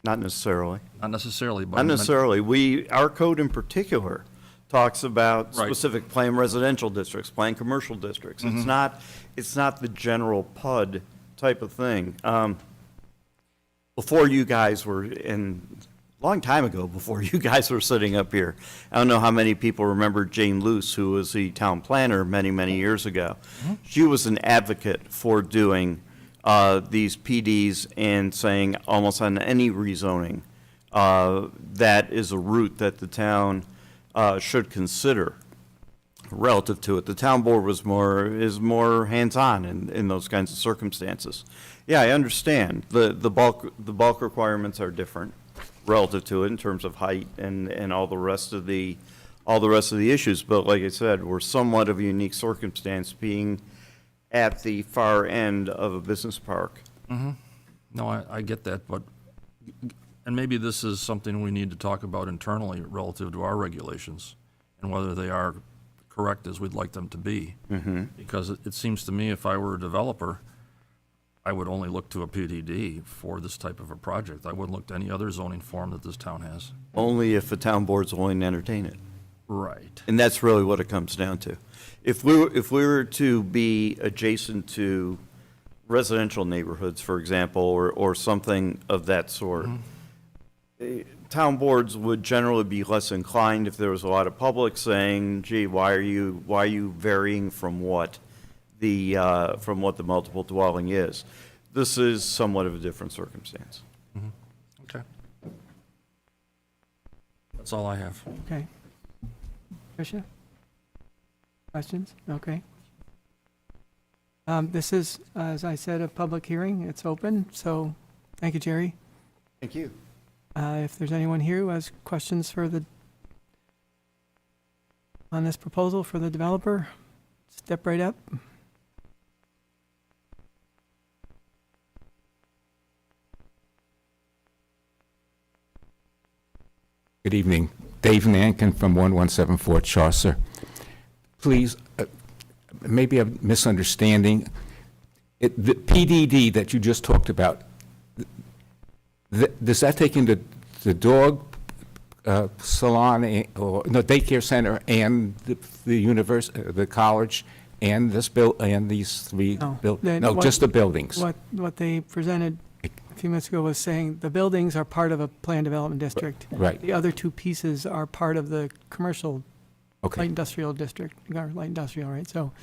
Not necessarily. Not necessarily, but. Not necessarily. Our code in particular talks about Right. specific planned residential districts, planned commercial districts. It's not the general PUD type of thing. before you guys were in, a long time ago, before you guys were sitting up here. I don't know how many people remember Jane Luce, who was the town planner many, many years ago. She was an advocate for doing these PDs and saying almost on any rezoning, that is a route that the town should consider relative to it. The town board is more hands-on in those kinds of circumstances. Yeah, I understand. The bulk requirements are different relative to it in terms of height and all the rest of the issues. But like I said, we're somewhat of a unique circumstance being at the far end of a business park. No, I get that, but, and maybe this is something we need to talk about internally relative to our regulations and whether they are correct as we'd like them to be. Because it seems to me if I were a developer, I would only look to a PDD for this type of a project. I wouldn't look to any other zoning form that this town has. Only if the town board's willing to entertain it. Right. And that's really what it comes down to. If we were to be adjacent to residential neighborhoods, for example, or something of that sort, town boards would generally be less inclined if there was a lot of public saying, gee, why are you varying from what the multiple dwelling is? This is somewhat of a different circumstance. Okay. That's all I have. Okay. Tricia? Questions? Okay. This is, as I said, a public hearing. It's open, so thank you, Jerry. Thank you. If there's anyone here who has questions on this proposal for the developer, step right up. Good evening. Dave Nankin from 1174 Chaucer. Please, maybe a misunderstanding. The PDD that you just talked about, does that take into the dog salon or no daycare center and the college and this and these three buildings? No, just the buildings. What they presented a few minutes ago was saying the buildings are part of a planned development district. Right. The other two pieces are part of the commercial Okay. light industrial district, or light industrial, right? So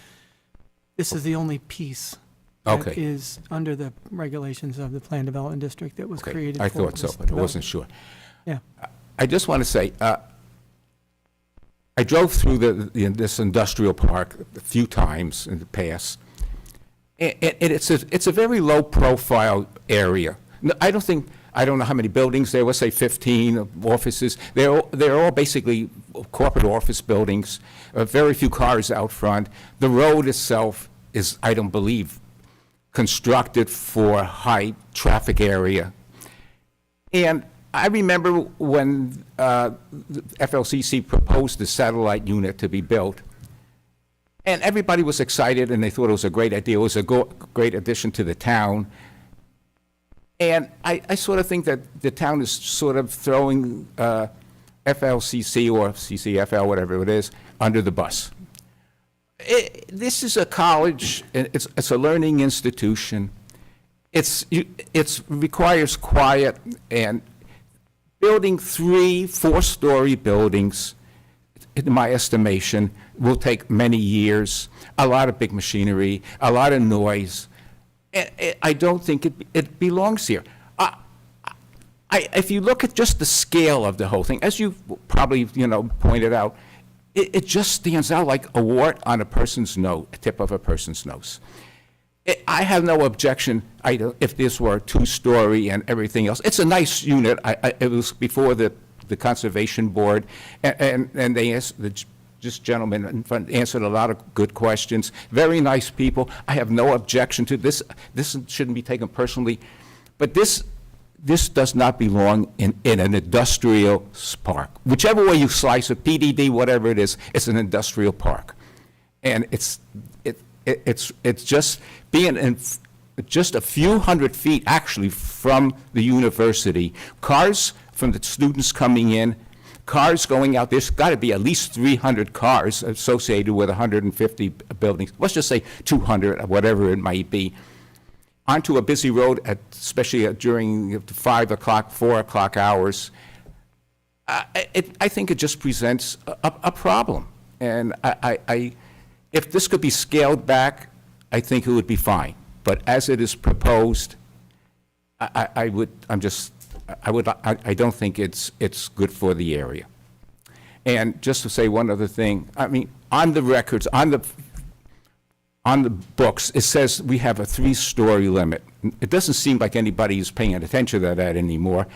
this is the only piece that Okay. is under the regulations of the planned development district that was Okay. created. I for thought so, this but I wasn't development. sure. Yeah. I just want to say, I drove through this industrial park a few times in the past, and it's a very low-profile area. No, I don't know how many buildings there were, say 15 offices. They're all basically corporate office buildings, very few cars out front. The road itself is, I don't believe, constructed for high traffic area. And I remember when the FLCC proposed the satellite unit to be built, and everybody was excited and they thought it was a great idea. It was a great addition to the town. And I sort of think that the town is sort of throwing FLCC or CCFL, whatever it is, under the bus. This is a college, it's a learning institution. It requires quiet, and building 3 4-story buildings, in my estimation, will take many years, a lot of big machinery, a lot of noise. I don't think it belongs here. If you look at just the scale of the whole thing, as you probably pointed out, it just stands out like a wart on a person's nose, tip of a person's nose. I have no objection if this were a 2-story and everything else. It's a nice unit. It was before the Conservation Board, and they asked this gentleman in front answered a lot of good questions. Very nice people. I have no objection to this. This shouldn't be taken personally, but this does not belong in an industrial park. Whichever way you slice it, PDD, whatever it is, it's an industrial park, and it's just being in just a few hundred feet actually from the university. Cars from the students coming in. Cars going out, there's got to be at least 300 cars associated with 150 buildings. Let's just say 200, whatever it might be. onto a busy road, especially during the 5 o'clock, 4 o'clock hours, I think it just presents a problem. And if this could be scaled back, I think it would be fine. But as it is proposed, I don't think it's good for the area. And just to say one other thing, I mean, on the records, on the books, it says we have a 3-story limit. It doesn't seem like anybody is paying attention to that anymore.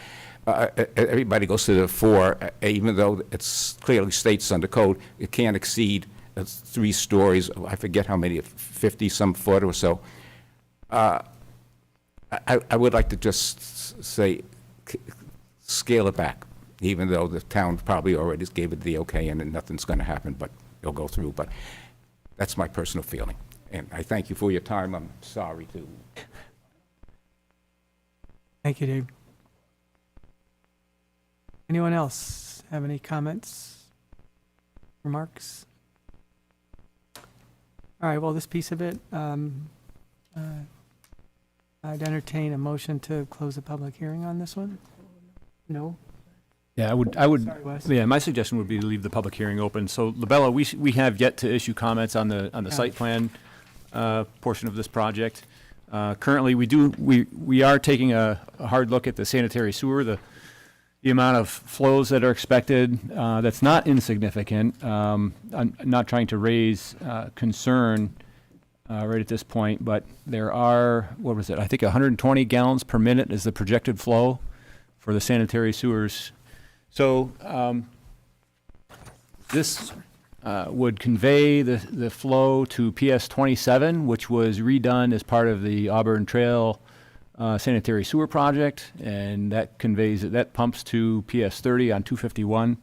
Everybody goes to the 4, even though it's clearly states under code, it can't exceed 3 stories. I forget how many, 50-some foot or so. I would like to just say, scale it back, even though the town probably already gave it the okay and then nothing's going to happen, but it'll go through. But that's my personal feeling. And I thank you for your time. I'm sorry to. Thank you, Dave. Anyone else have any comments, remarks? All right, well, this piece of it, I'd entertain a motion to close the public hearing on this one. No? Yeah, Sorry, Wes. yeah, my suggestion would be to leave the public hearing open. So, Labella, we have yet to issue comments on the site plan portion of this project. Currently, we are taking a hard look at the sanitary sewer, the amount of flows that are expected. That's not insignificant. I'm not trying to raise concern right at this point, but there are, what was it? I think 120 gallons per minute is the projected flow for the sanitary sewers. So this would convey the flow to PS 27, which was redone as part of the Auburn Trail sanitary sewer project, and that conveys that pumps to PS 30 on 251.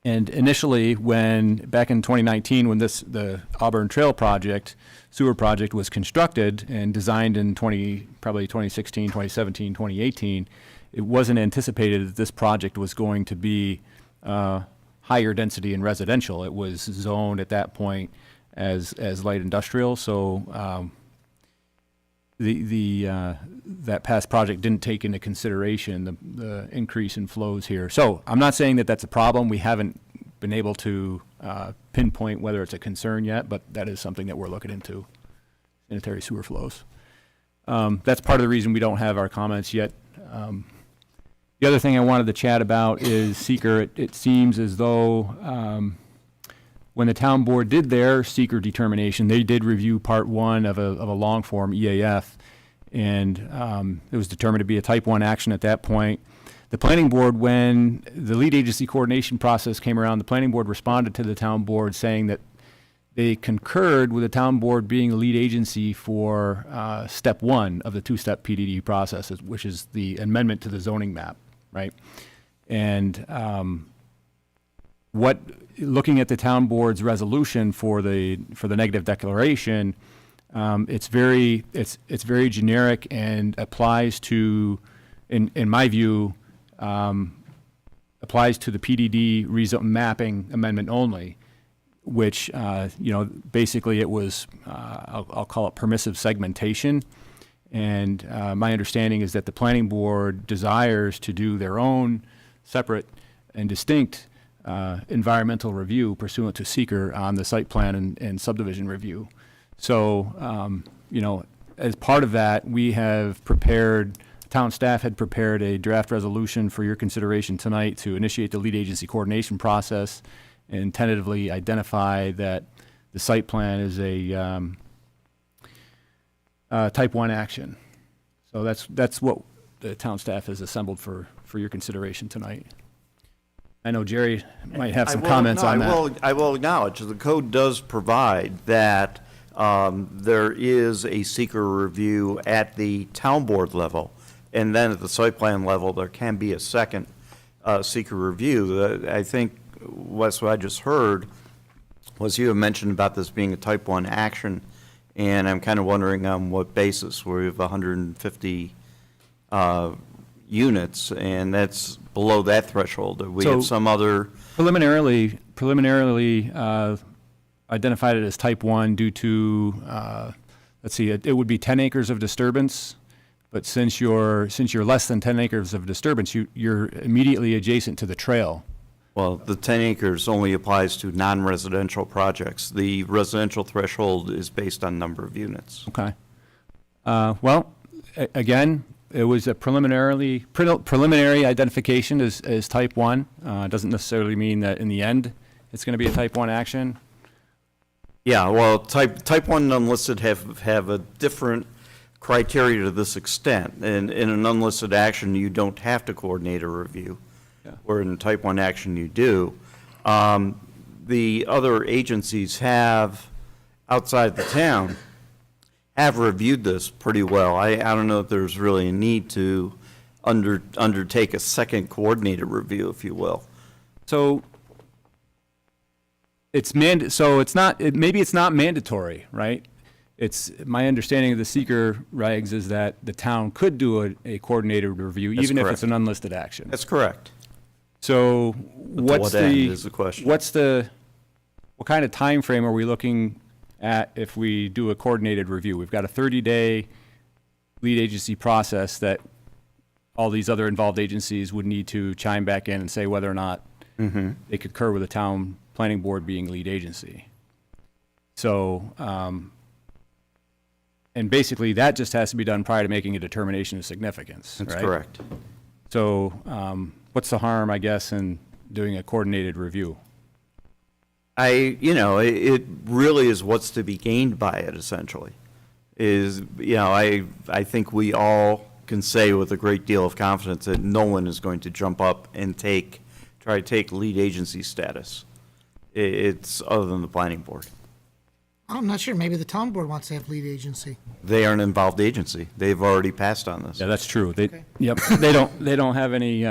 And initially, back in 2019, when the Auburn Trail sewer project was constructed and designed in probably 2016, 2017, 2018, it wasn't anticipated that this project was going to be higher density in residential. It was zoned at that point as light industrial. So that past project didn't take into consideration the increase in flows here. So I'm not saying that that's a problem. We haven't been able to pinpoint whether it's a concern yet, but that is something that we're looking into, sanitary sewer flows. That's part of the reason we don't have our comments yet. The other thing I wanted to chat about is seeker. It seems as though when the town board did their seeker determination, they did review part 1 of a long form EAF, and it was determined to be a type 1 action at that point. The planning board, when the lead agency coordination process came around, the planning board responded to the town board saying that they concurred with the town board being the lead agency for step 1 of the 2-step PDD process, which is the amendment to the zoning map, right? And looking at the town board's resolution for the negative declaration, it's very generic and applies to, in my view, applies to the PDD mapping amendment only, which basically it was I'll call it permissive segmentation. And my understanding is that the planning board desires to do their own separate and distinct environmental review pursuant to seeker on the site plan and subdivision review. So, as part of that, town staff had prepared a draft resolution for your consideration tonight to initiate the lead agency coordination process and tentatively identify that the site plan is a type 1 action. So that's what the town staff has assembled for your consideration tonight. I know Jerry might have some comments on that. I will acknowledge the code does provide that there is a seeker review at the town board level, and then at the site plan level, there can be a second seeker review. I think, Wes, what I just heard was you had mentioned about this being a type 1 action, and I'm kind of wondering on what basis. We have 150 units, and that's below that threshold. We have some other... Preliminarily identified it as type 1 due to let's see, it would be 10 acres of disturbance, but since you're less than 10 acres of disturbance, you're immediately adjacent to the trail. Well, the 10 acres only applies to non-residential projects. The residential threshold is based on number of units. Okay. Well, again, it was a preliminary identification as type 1. Doesn't necessarily mean that in the end, it's going to be a type 1 action. Yeah, well, type 1 unlisted have a different criteria to this extent. In an unlisted action, you don't have to coordinate a review, where in type 1 action you do. The other agencies have, outside the town, have reviewed this pretty well. I don't know if there's really a need to undertake a second coordinated review, if you will. So maybe it's not mandatory, right? It's my understanding of the seeker regs is that the town could do a coordinated review, That's even if correct. it's an unlisted action. That's correct. So But to what end is the question? What kind of time frame are we looking at if we do a coordinated review? We've got a 30-day lead agency process that all these other involved agencies would need to chime back in and say whether or not they concur with the town planning board being lead agency. So, and basically that just has to be done prior to making a determination of significance, That's right? correct. So, what's the harm, I guess, in doing a coordinated review? It really is what's to be gained by it, essentially. I think we all can say with a great deal of confidence that no one is going to jump up and try to take lead agency status. It's other than the planning board. I'm not sure, maybe the town board wants to have lead agency. They are an involved agency. They've already passed on this. Yeah, that's true. Okay. They don't have any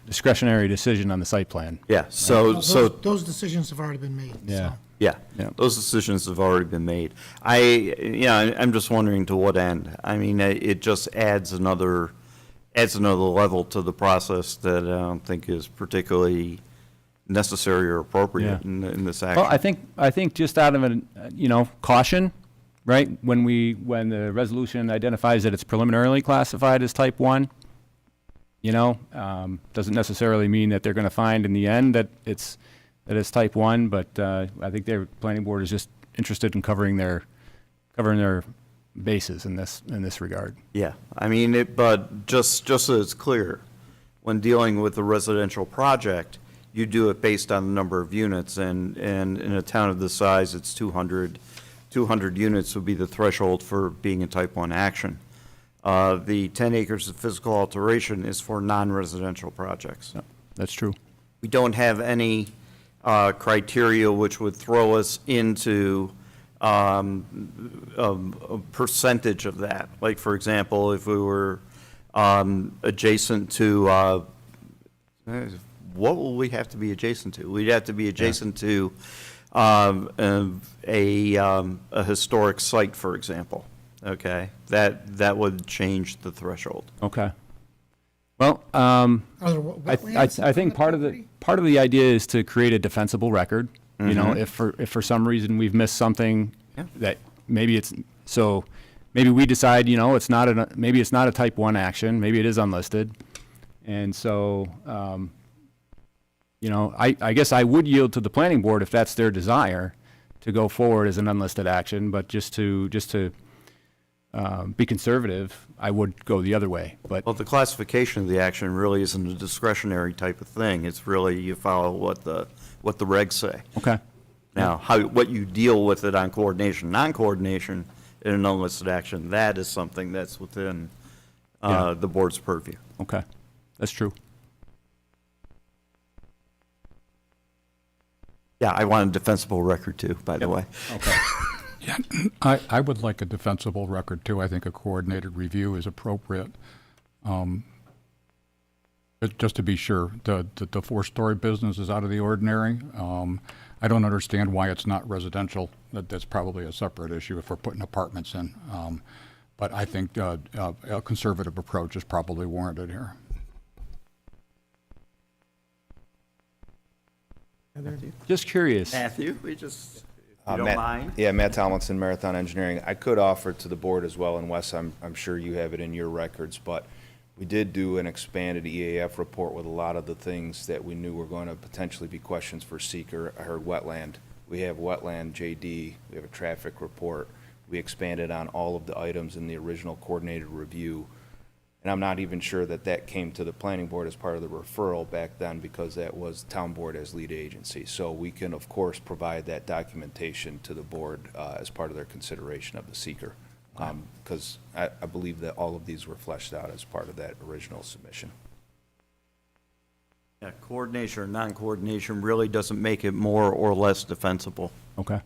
discretionary decision on the site plan. Yeah, so Those decisions have already been made. Yeah. so. Yeah, Yeah. those decisions have already been made. I'm just wondering to what end. I mean, it just adds another level to the process that I don't think is particularly necessary or appropriate in this action. Well, I think just out of caution, right? When the resolution identifies that it's preliminarily classified as type 1, doesn't necessarily mean that they're going to find in the end that it's type 1, but I think their planning board is just interested in covering their bases in this regard. Yeah, I mean, but just so it's clear, when dealing with a residential project, you do it based on the number of units, and in a town of this size, it's 200. 200 units would be the threshold for being a type 1 action. The 10 acres of physical alteration is for non-residential projects. Yep, that's true. We don't have any criteria which would throw us into a percentage of that. Like, for example, if we were adjacent to, what will we have to be adjacent to? We'd have to be adjacent to a historic site, for example. Okay, that would change the threshold. Okay. Well, Are there wetlands I think on part of the idea is to create a defensible record. If for some reason we've missed something that maybe we decide it's not a type 1 action, maybe it is unlisted, and so I guess I would yield to the planning board if that's their desire to go forward as an unlisted action, but just to be conservative, I would go the other way. But Well, the classification of the action really isn't a discretionary type of thing. It's really, you follow what the regs say. okay. Now, what you deal with it on coordination, non-coordination in an unlisted action, that is something that's within the board's purview. Okay, that's true. Yeah, I want a defensible record too, by the way. Okay. Yeah, I would like a defensible record, too. I think a coordinated review is appropriate. Just to be sure, the four-story business is out of the ordinary. I don't understand why it's not residential. That's probably a separate issue if we're putting apartments in. But I think a conservative approach is probably warranted here. Just curious. Matthew, we just... You don't mind? Yeah, Matt Tomlinson, Marathon Engineering. I could offer it to the board as well, and Wes, I'm sure you have it in your records, but we did do an expanded EAF report with a lot of the things that we knew were going to potentially be questions for seeker. I heard wetland. We have wetland JD. We have a traffic report. We expanded on all of the items in the original coordinated review. And I'm not even sure that that came to the planning board as part of the referral back then, because that was town board as lead agency. So we can, of course, provide that documentation to the board as part of their consideration of the seeker. Because I believe that all of these were fleshed out as part of that original submission. Yeah, coordination or non-coordination really doesn't make it more or less defensible. Okay.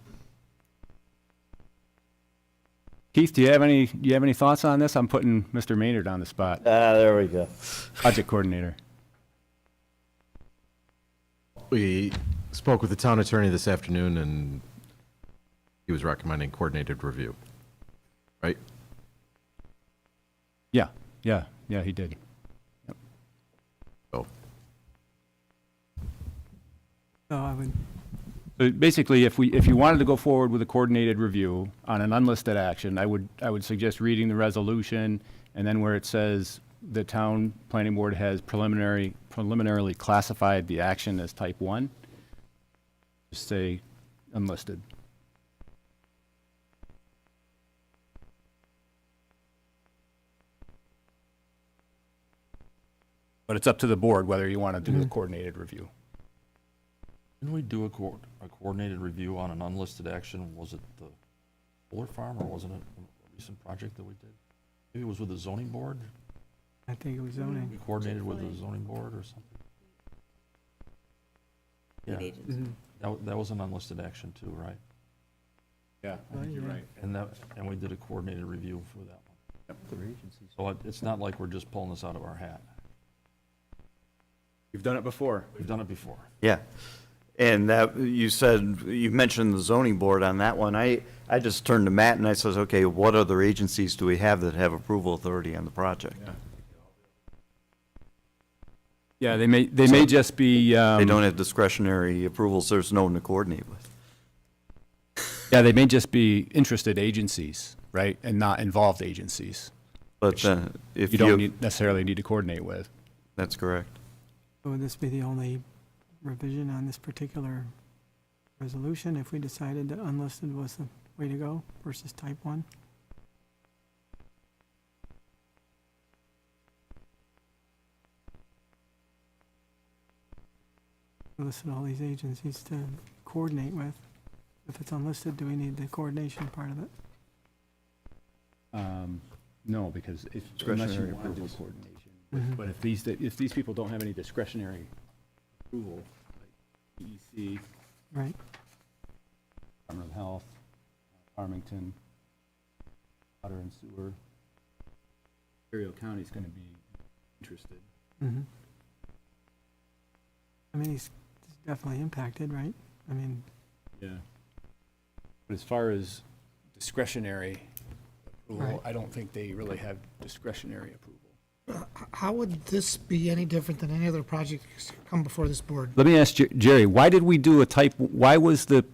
Keith, do you have any thoughts on this? I'm putting Mr. Maynard on the spot. There we go. Project coordinator. We spoke with the town attorney this afternoon, and he was recommending coordinated review, right? Yeah, he did. Yep. Oh. So I would, So basically, if you wanted to go forward with a coordinated review on an unlisted action, I would suggest reading the resolution, and then where it says the town planning board has preliminarily classified the action as type 1, just say unlisted. But it's up to the board whether you want to do a coordinated review. Didn't we do a coordinated review on an unlisted action? Was it the solar farm, or wasn't it a recent project that we did? Maybe it was with the zoning board? I think it was zoning. We coordinated with the zoning board or something? Yeah, that was an unlisted action too, right? Yeah, I think you're right. And we did a coordinated review for that one. So it's not like we're just pulling this out of our hat. You've done it before. We've done it before. Yeah. And that, you mentioned the zoning board on that one. I just turned to Matt and I says, okay, what other agencies do we have that have approval authority on the project? Yeah, they may just be. They don't have discretionary approvals, there's no one to coordinate with. Yeah, they may just be interested agencies, right, and not involved agencies. But if you don't necessarily need to coordinate with. That's correct. So would this be the only revision on this particular resolution if we decided that unlisted was the way to go versus type 1? Listed all these agencies to coordinate with. If it's unlisted, do we need the coordination part of it? No, because unless you want to do coordination. But if these people don't have any discretionary approval, like DEC, Right. Department of Health, Farmington, Water and Sewer, Ontario County's going to be interested. I mean, he's definitely impacted, right? I mean, Yeah. But as far as discretionary approval, Right. I don't think they really have discretionary approval. How would this be any different than any other project that's come before this board? Let me ask Jerry, why did we do why was the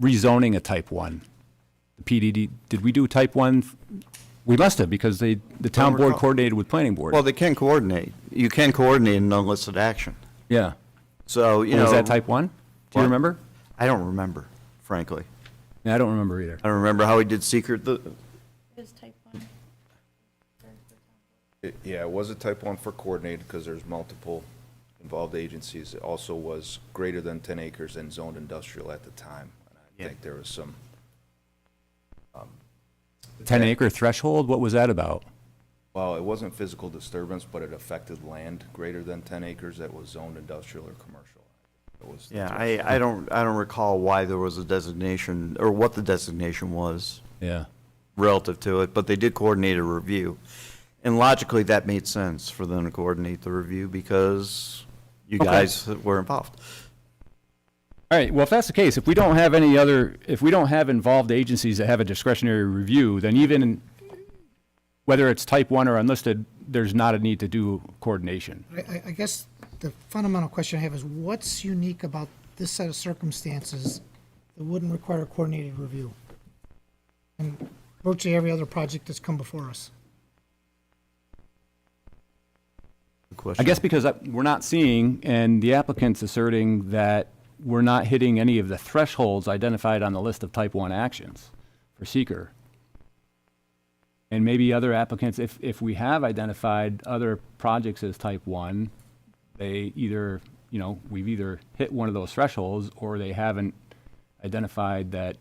rezoning a type 1? The PDD, did we do type 1? We must have, because the town board coordinated with planning board. Well, they can coordinate. You can coordinate an unlisted action. Yeah. So, you know. Was that type 1? Do you What? remember? I don't remember, frankly. Yeah, I don't remember either. I don't remember how he did secret It was type 1. Yeah, it was a type 1 for coordinated because there's multiple involved agencies. It also was greater than 10 acres and zoned industrial at the time. And I think there was some. 10-acre threshold, what was that about? Well, it wasn't physical disturbance, but it affected land greater than 10 acres that was zoned industrial or commercial. It was. Yeah, I don't recall why there was a designation, or what the designation was. Yeah. Relative to it, but they did coordinate a review. And logically, that made sense for them to coordinate the review because you guys were involved. All right, well, if that's the case, if we don't have involved agencies that have a discretionary review, then even whether it's type 1 or unlisted, there's not a need to do coordination. I guess the fundamental question I have is what's unique about this set of circumstances that wouldn't require a coordinated review. And virtually every other project that's come before us. I guess because we're not seeing, and the applicant's asserting that we're not hitting any of the thresholds identified on the list of type 1 actions for seeker. And maybe other applicants, if we have identified other projects as type 1, they either, we've either hit one of those thresholds or they haven't identified that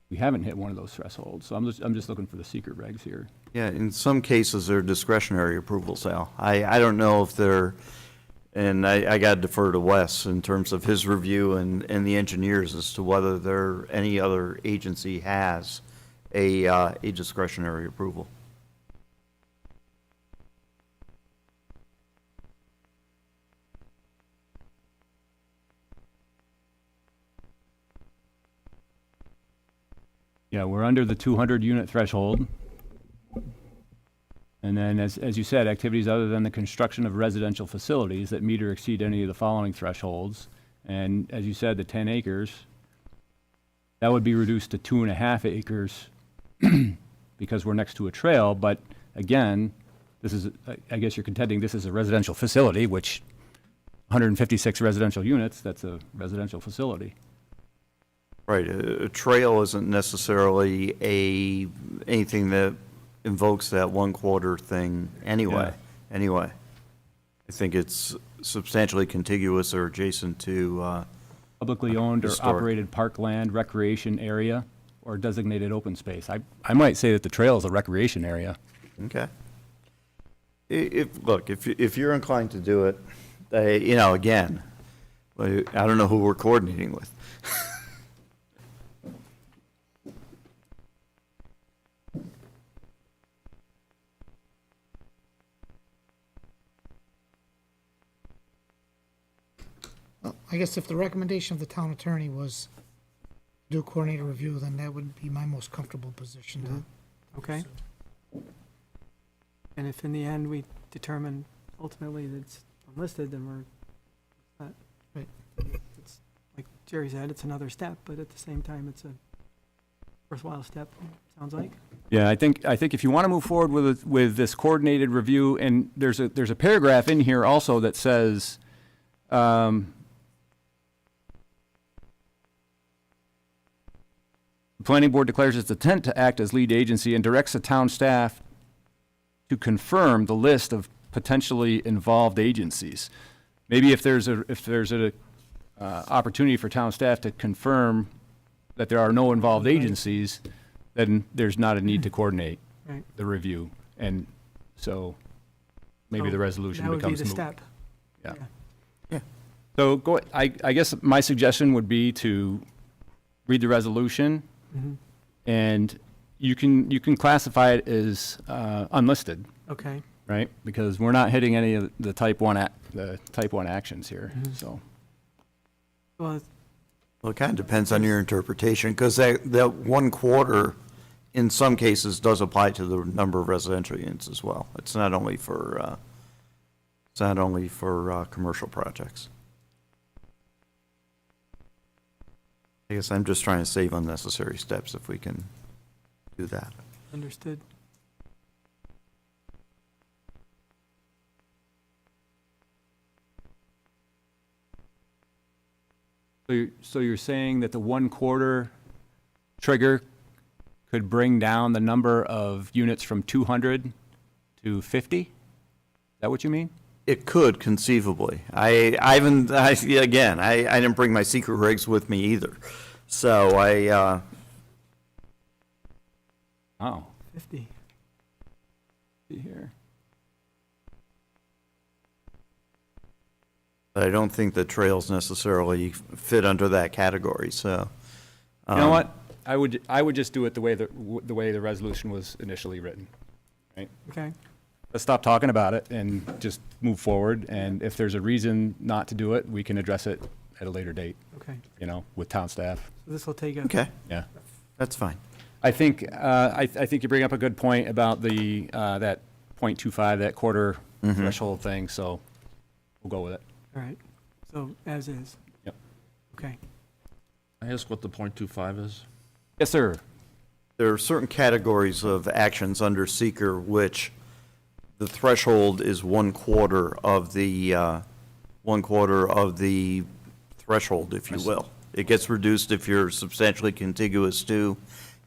we haven't hit one of those thresholds. So I'm just looking for the secret regs here. Yeah, in some cases, they're discretionary approvals, Al. I don't know if they're, and I got to defer to Wes in terms of his review and the engineers as to whether any other agency has a discretionary approval. Yeah, we're under the 200 unit threshold. And then, as you said, activities other than the construction of residential facilities that meet or exceed any of the following thresholds. And as you said, the 10 acres, that would be reduced to 2.5 acres because we're next to a trail. But again, this is, I guess you're contending this is a residential facility, which 156 residential units, that's a residential facility. Right, a trail isn't necessarily anything that invokes that 1/4 thing anyway. Anyway, I think it's substantially contiguous or adjacent to Publicly owned or historic. operated parkland, recreation area, or designated open space. I might say that the trail is a recreation area. Okay. If you're inclined to do it, again, I don't know who we're coordinating with. Well, I guess if the recommendation of the town attorney was do a coordinated review, then that would be my most comfortable position to. Okay. And if in the end we determine ultimately that it's unlisted, then we're not, Right. it's, like Jerry said, it's another step, but at the same time, it's a worthwhile step, sounds like. Yeah, I think if you want to move forward with this coordinated review, and there's a paragraph in here also that says, the planning board declares its intent to act as lead agency and directs the town staff to confirm the list of potentially involved agencies. Maybe if there's a opportunity for town staff to confirm that there are no involved agencies, then there's not a need to coordinate Right. the review. And so maybe So the resolution becomes That would be the moot. step. Yeah. So I guess my suggestion would be to read the resolution, Mhm. and you can classify it as unlisted, Okay. right? Because we're not hitting any of the type 1 actions here, Mhm. so. Well, Well, it kind of depends on your interpretation, because that 1/4, in some cases, does apply to the number of residential units as well. It's not only for, commercial projects. I guess I'm just trying to save unnecessary steps if we can do that. understood. So you're saying that the 1/4 trigger could bring down the number of units from 200 to 50? Is that what you mean? It could conceivably. I didn't bring my secret rigs with me either. So Oh, 50. see here. but I don't think the trails necessarily fit under that category, so. You know what? I would just do it the way the resolution was initially written, right? Okay. Let's stop talking about it and just move forward. And if there's a reason not to do it, we can address it at a later date, Okay. with town staff. So this will take a. Okay, Yeah. that's fine. I think you bring up a good point about that 0.25, that quarter threshold thing, so we'll go with it. All right, so as is. Yep. Okay. I ask what the .25 is? Yes, sir. There are certain categories of actions under seeker which the threshold is 1/4 of the, 1/4 of the threshold, if you will. It gets reduced if you're substantially contiguous to,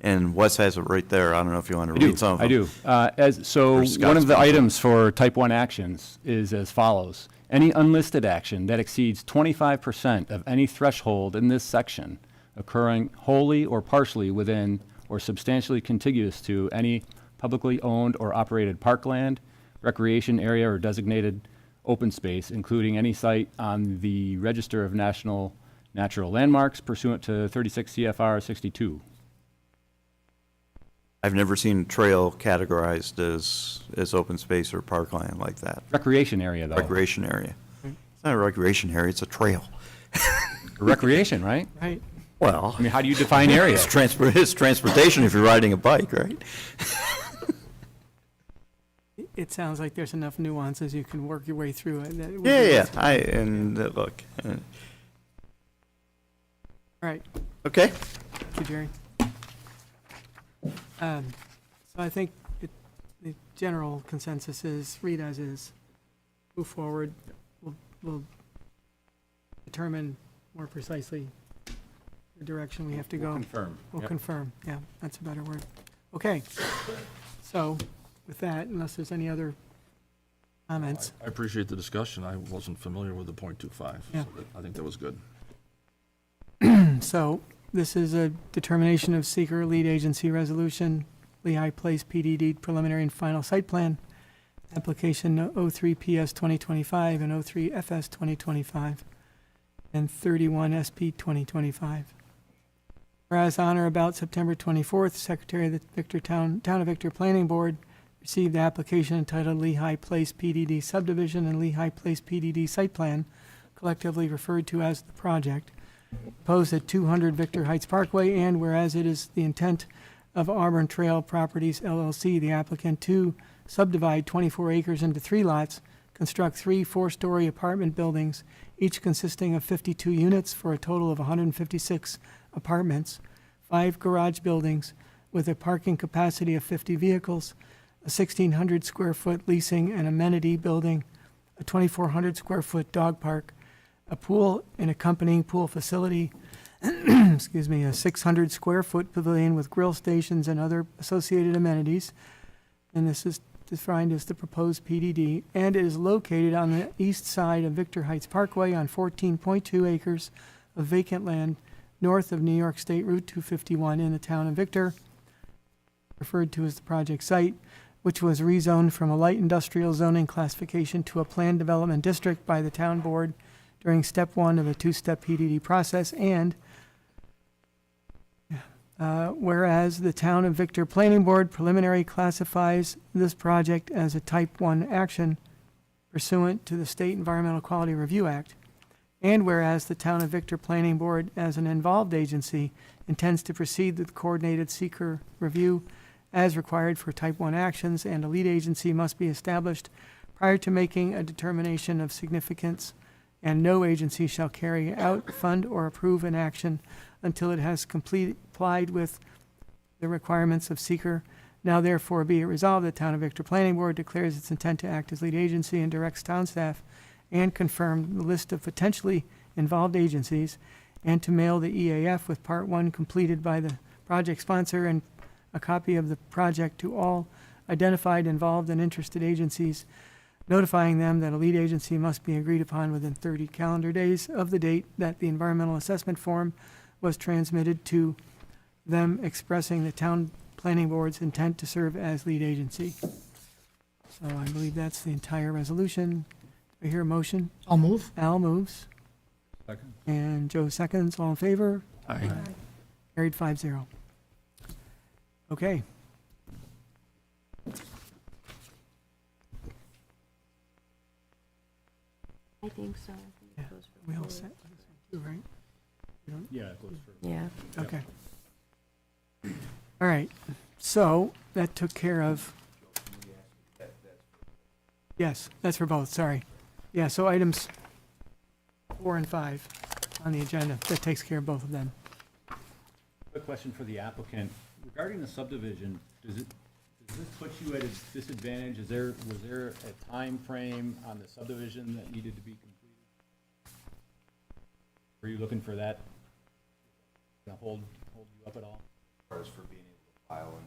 and Wes has it right there. I don't know if you want to read some of them. I do. So Or Scott's one of the sponsor. items for type 1 actions is as follows. Any unlisted action that exceeds 25% of any threshold in this section occurring wholly or partially within or substantially contiguous to any publicly owned or operated parkland, recreation area, or designated open space, including any site on the Register of National Natural Landmarks pursuant to 36 CFR 62. I've never seen a trail categorized as open space or parkland like that. Recreation area, though. Recreation area. It's not a recreation area, it's a trail. Recreation, right? Right. Well. I mean, how do you define area? It's transportation if you're riding a bike, right? It sounds like there's enough nuances you can work your way through it. that it would Yeah, be- yeah, look. All right. Okay. Thank you, Jerry. So I think the general consensus is read as is. Move forward. We'll determine more precisely the direction we have to go. Confirm. We'll Yep. confirm. Yeah, that's a better word. Okay. So with that, unless there's any other comments. I appreciate the discussion. I wasn't familiar with the .25. Yeah. So I think that was good. So this is a determination of seeker lead agency resolution, Lehigh Place PDD preliminary and final site plan, application 03 PS 2025 and 03 FS 2025, and 31 SP 2025. Whereas on or about September 24th, Secretary of the Town of Victor Planning Board received the application entitled Lehigh Place PDD subdivision and Lehigh Place PDD site plan, collectively referred to as the project, proposed at 200 Victor Heights Parkway, and whereas it is the intent of Auburn Trail Properties LLC, the applicant, to subdivide 24 acres into 3 lots, construct 3 4-story apartment buildings, each consisting of 52 units for a total of 156 apartments, 5 garage buildings with a parking capacity of 50 vehicles, a 1,600 square foot leasing and amenity building, a 2,400 square foot dog park, a pool and accompanying pool facility, excuse me, a 600 square foot pavilion with grill stations and other associated amenities. And this is defined as the proposed PDD, and it is located on the east side of Victor Heights Parkway on 14.2 acres of vacant land north of New York State Route 251 in the town of Victor, referred to as the project site, which was rezoned from a light industrial zoning classification to a planned development district by the town board during step 1 of a 2-step PDD process, and whereas the Town of Victor Planning Board preliminary classifies this project as a type 1 action pursuant to the State Environmental Quality Review Act, and whereas the Town of Victor Planning Board, as an involved agency, intends to proceed with coordinated seeker review as required for type 1 actions, and a lead agency must be established prior to making a determination of significance, and no agency shall carry out, fund, or approve an action until it has complied with the requirements of seeker. Now therefore be it resolved, the Town of Victor Planning Board declares its intent to act as lead agency and directs town staff and confirm the list of potentially involved agencies, and to mail the EAF with Part 1 completed by the project sponsor and a copy of the project to all identified involved and interested agencies, notifying them that a lead agency must be agreed upon within 30 calendar days of the date that the environmental assessment form was transmitted to them, expressing the town planning board's intent to serve as lead agency. So I believe that's the entire resolution. Do I hear a motion? I'll move. Al moves. Second. And Joe seconds. All in favor? Aye. Carried 5-0. Okay. I think so. Yeah. We all set? You right? You don't- Yeah, it goes for. Yeah. Okay. All right, so that took care of. Yes, that's for both, sorry. Yeah, so items 4 and 5 on the agenda. That takes care of both of them. Quick question for the applicant. Regarding the subdivision, does this put you at a disadvantage? Was there a time frame on the subdivision that needed to be completed? Were you looking for that to hold you up at all? As far as for being able to file and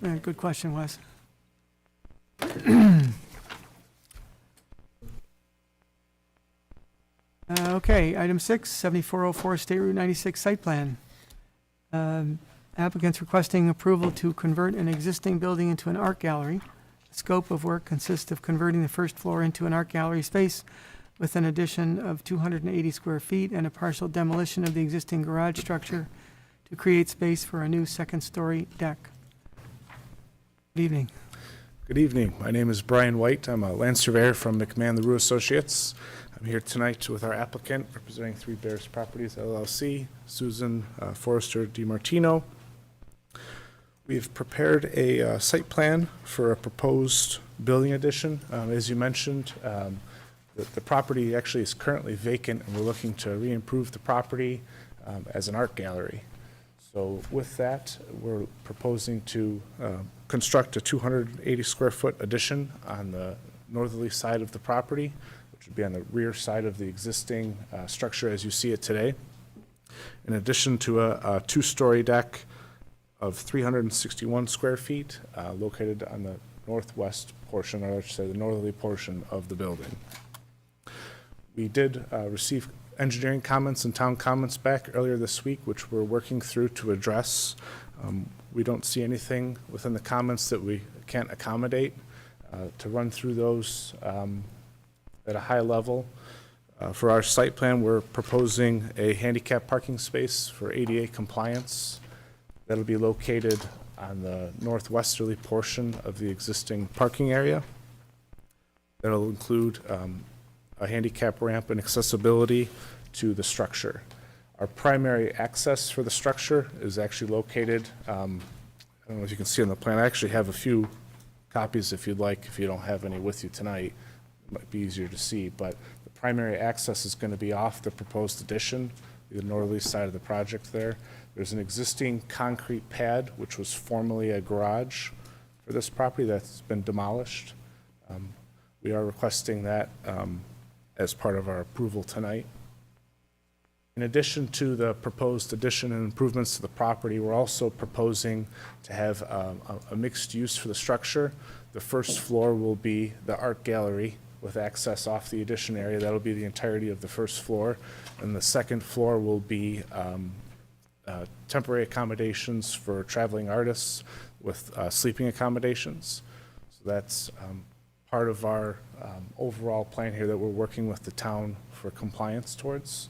Yeah. Good question, Wes. Okay, item 6, 7404 State Route 96 site plan. Applicants requesting approval to convert an existing building into an art gallery. The scope of work consists of converting the first floor into an art gallery space with an addition of 280 square feet and a partial demolition of the existing garage structure to create space for a new second-story deck. Good evening. Good evening. My name is Brian White. I'm a land surveyor from McMahon LaRue Associates. I'm here tonight with our applicant representing Three Bears Properties LLC, Susan Forrester DiMartino. We've prepared a site plan for a proposed building addition. As you mentioned, the property actually is currently vacant, and we're looking to re-improve the property as an art gallery. So with that, we're proposing to construct a 280 square foot addition on the northerly side of the property, which would be on the rear side of the existing structure as you see it today. In addition to a two-story deck of 361 square feet located on the northwest portion, or I should say the northerly portion of the building. We did receive engineering comments and town comments back earlier this week, which we're working through to address. We don't see anything within the comments that we can't accommodate. To run through those at a high level, for our site plan, we're proposing a handicap parking space for ADA compliance. That'll be located on the northwesterly portion of the existing parking area. That'll include a handicap ramp and accessibility to the structure. Our primary access for the structure is actually located, I don't know if you can see on the plan, I actually have a few copies if you'd like, if you don't have any with you tonight. It might be easier to see, but the primary access is going to be off the proposed addition, the northerly side of the project there. There's an existing concrete pad, which was formerly a garage for this property that's been demolished. We are requesting that as part of our approval tonight. In addition to the proposed addition and improvements to the property, we're also proposing to have a mixed use for the structure. The first floor will be the art gallery with access off the addition area. That'll be the entirety of the first floor. And the second floor will be temporary accommodations for traveling artists with sleeping accommodations. So that's part of our overall plan here that we're working with the town for compliance towards.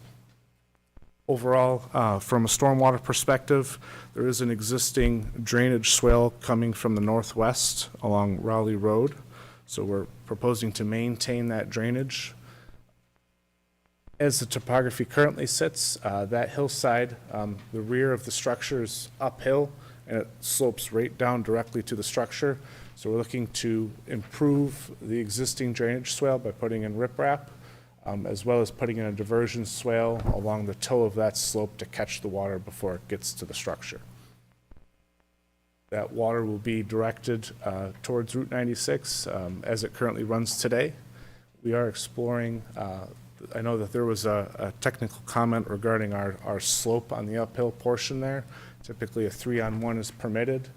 Overall, from a stormwater perspective, there is an existing drainage swale coming from the northwest along Raleigh Road. So we're proposing to maintain that drainage. As the topography currently sits, that hillside, the rear of the structure is uphill and it slopes right down directly to the structure. So we're looking to improve the existing drainage swale by putting in riprap, as well as putting in a diversion swale along the toe of that slope to catch the water before it gets to the structure. That water will be directed towards Route 96 as it currently runs today. We are exploring, I know that there was a technical comment regarding our slope on the uphill portion there. Typically a 3-on-1 is permitted.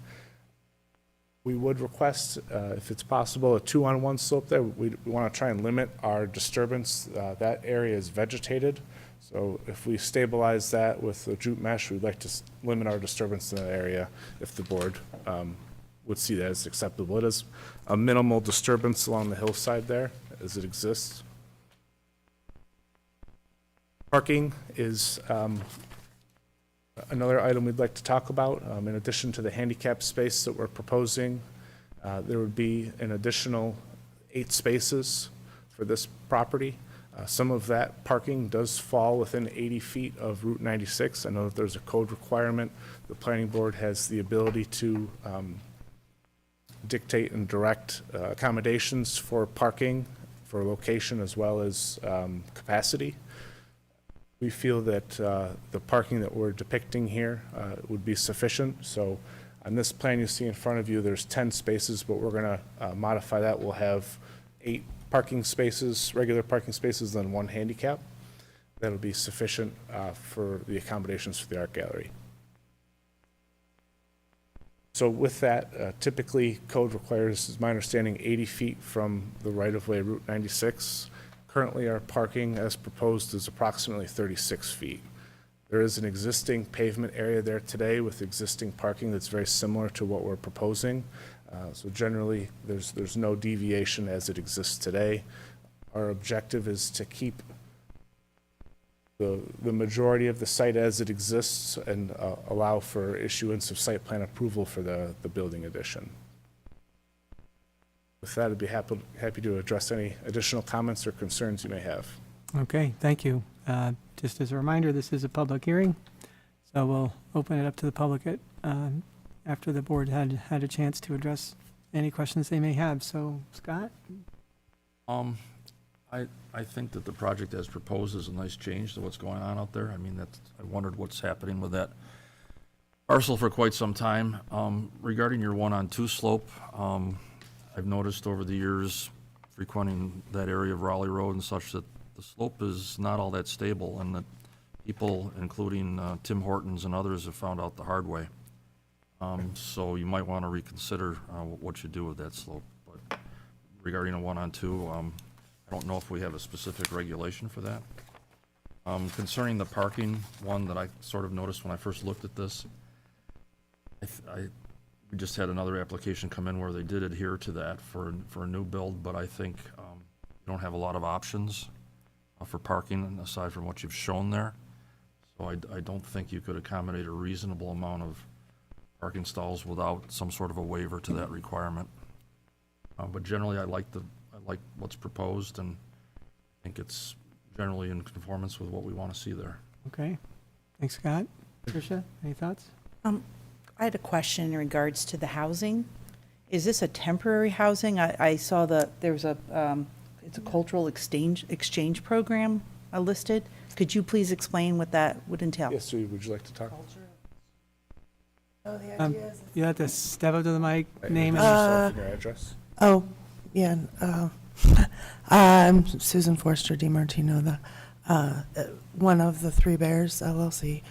We would request, if it's possible, a 2-on-1 slope there. We want to try and limit our disturbance. That area is vegetated. So if we stabilize that with the jute mesh, we'd like to limit our disturbance in that area if the board would see that as acceptable. It is a minimal disturbance along the hillside there as it exists. Parking is another item we'd like to talk about. In addition to the handicap space that we're proposing, there would be an additional 8 spaces for this property. Some of that parking does fall within 80 feet of Route 96. I know that there's a code requirement. The planning board has the ability to dictate and direct accommodations for parking, for location, as well as capacity. We feel that the parking that we're depicting here would be sufficient. So on this plan you see in front of you, there's 10 spaces, but we're going to modify that. We'll have 8 parking spaces, regular parking spaces, then 1 handicap. That'll be sufficient for the accommodations for the art gallery. So with that, typically code requires, is my understanding, 80 feet from the right-of-way Route 96. Currently, our parking as proposed is approximately 36 feet. There is an existing pavement area there today with existing parking that's very similar to what we're proposing. So generally, there's no deviation as it exists today. Our objective is to keep the majority of the site as it exists and allow for issuance of site plan approval for the building addition. With that, I'd be happy to address any additional comments or concerns you may have. Okay, thank you. Just as a reminder, this is a public hearing, so we'll open it up to the public after the board had a chance to address any questions they may have. So, Scott? I think that the project as proposed is a nice change to what's going on out there. I mean, I wondered what's happening with that parcel for quite some time. Regarding your 1-on-2 slope, I've noticed over the years frequenting that area of Raleigh Road and such that the slope is not all that stable, and that people, including Tim Hortons and others, have found out the hard way. So you might want to reconsider what you do with that slope. But regarding a 1-on-2, I don't know if we have a specific regulation for that. Concerning the parking one that I sort of noticed when I first looked at this, we just had another application come in where they did adhere to that for a new build, but I think you don't have a lot of options for parking aside from what you've shown there. So I don't think you could accommodate a reasonable amount of parking stalls without some sort of a waiver to that requirement. But generally, I like what's proposed, and I think it's generally in conformance with what we want to see there. Okay. Thanks, Scott. Tricia, any thoughts? I had a question in regards to the housing. Is this a temporary housing? I saw there's it's a cultural exchange program listed. Could you please explain what that would entail? Yes, Sue, would you like to talk? Oh, the idea is. You have to step up to the mic, name and Yourself and your address. Oh, yeah. I'm Susan Forster DiMartino, one of the Three Bears LLC.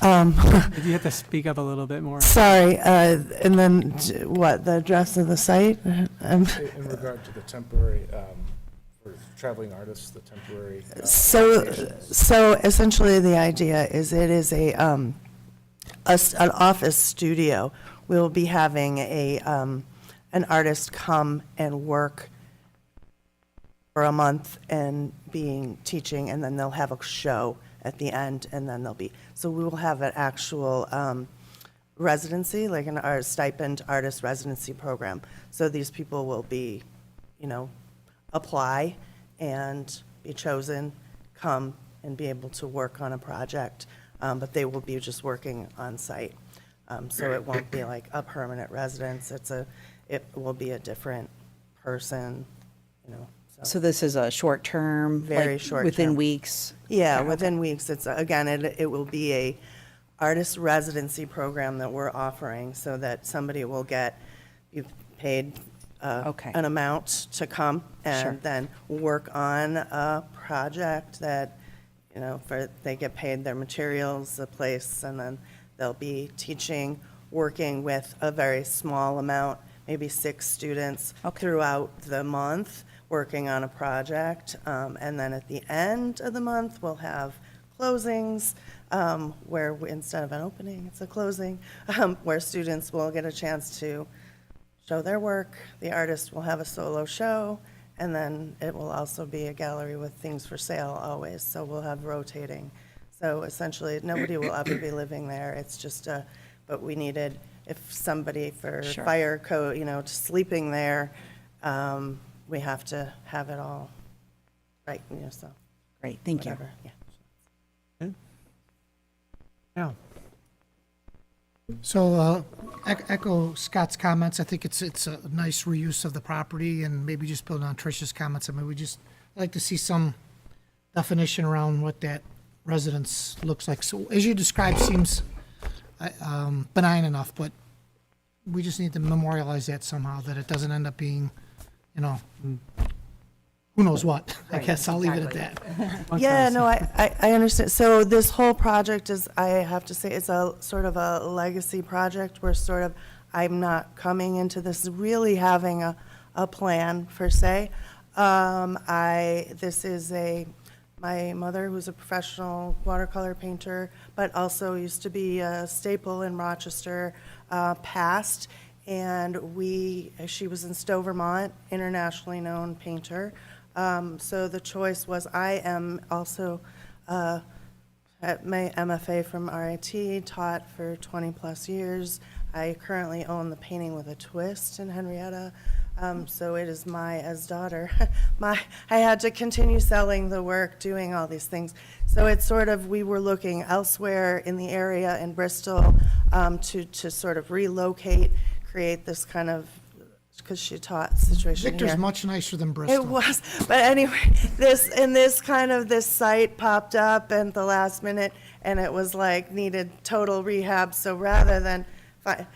you have to speak up a little bit more. Sorry, and then what, the address of the site? In regard to the temporary, for traveling artists, the temporary. So essentially the idea is it is an office studio. We'll be having an artist come and work for a month and teaching, and then they'll have a show at the end, and then so we will have an actual residency, like an stipend artist residency program. So these people will be, apply and be chosen, come and be able to work on a project, but they will be just working on site. So it won't be like a permanent residence. It will be a different person, So this is a short-term? Very short-term. Within weeks? Yeah, within weeks. It's, again, it will be a artist residency program that we're offering so that somebody will be paid an amount to come and then work on a project that, they get paid their materials, the place, and then they'll be teaching, working with a very small amount, maybe 6 students throughout the month, working on a project. And then at the end of the month, we'll have closings where instead of an opening, it's a closing, where students will get a chance to show their work. The artist will have a solo show, and then it will also be a gallery with things for sale always. So we'll have rotating. So essentially, nobody will ever be living there. It's just but we needed, if somebody for fire code, sleeping there, we have to have it all right, so. Great, thank whatever, you. Yeah. Yeah. So echo Scott's comments. I think it's a nice reuse of the property, and maybe just building on Tricia's comments. I mean, I'd like to see some definition around what that residence looks like. So as you described, seems benign enough, but we just need to memorialize that somehow, that it doesn't end up being, who knows what. I guess I'll leave it at that. Yeah, no, I understand. So this whole project is, I have to say, it's a sort of a legacy project where I'm not coming into this really having a plan per se. This is my mother, who's a professional watercolor painter, but also used to be a staple in Rochester, passed, and she was in Stowe, Vermont, internationally known painter. So the choice was, I am also at my MFA from RIT, taught for 20-plus years. I currently own the Painting with a Twist in Henrietta. So it is as daughter. I had to continue selling the work, doing all these things. So it's sort of, we were looking elsewhere in the area in Bristol to sort of relocate, create this kind of, because she taught situation Victor's here. much nicer than Bristol. It was, but anyway, this site popped up at the last minute, and it was like needed total rehab. So rather than,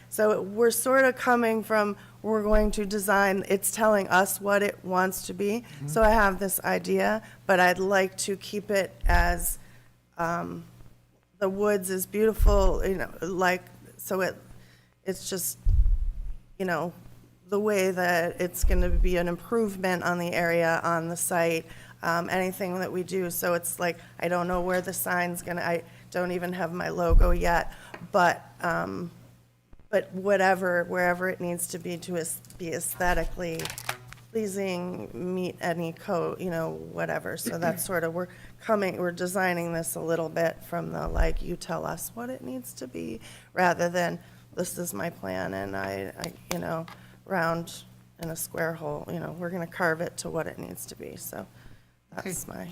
so we're sort of coming from, we're going to design, it's telling us what it wants to be. So I have this idea, but I'd like to keep it as, the woods is beautiful, so it's just, the way that it's going to be an improvement on the area, on the site, anything that we do. So it's like, I don't know where the sign's I don't even have my logo yet, but wherever it needs to be be aesthetically pleasing, meet any code, whatever. So that's sort of, we're designing this a little bit from the, you tell us what it needs to be, rather than, this is my plan, and I round in a square hole, we're going to carve it to what it needs to be. So that's my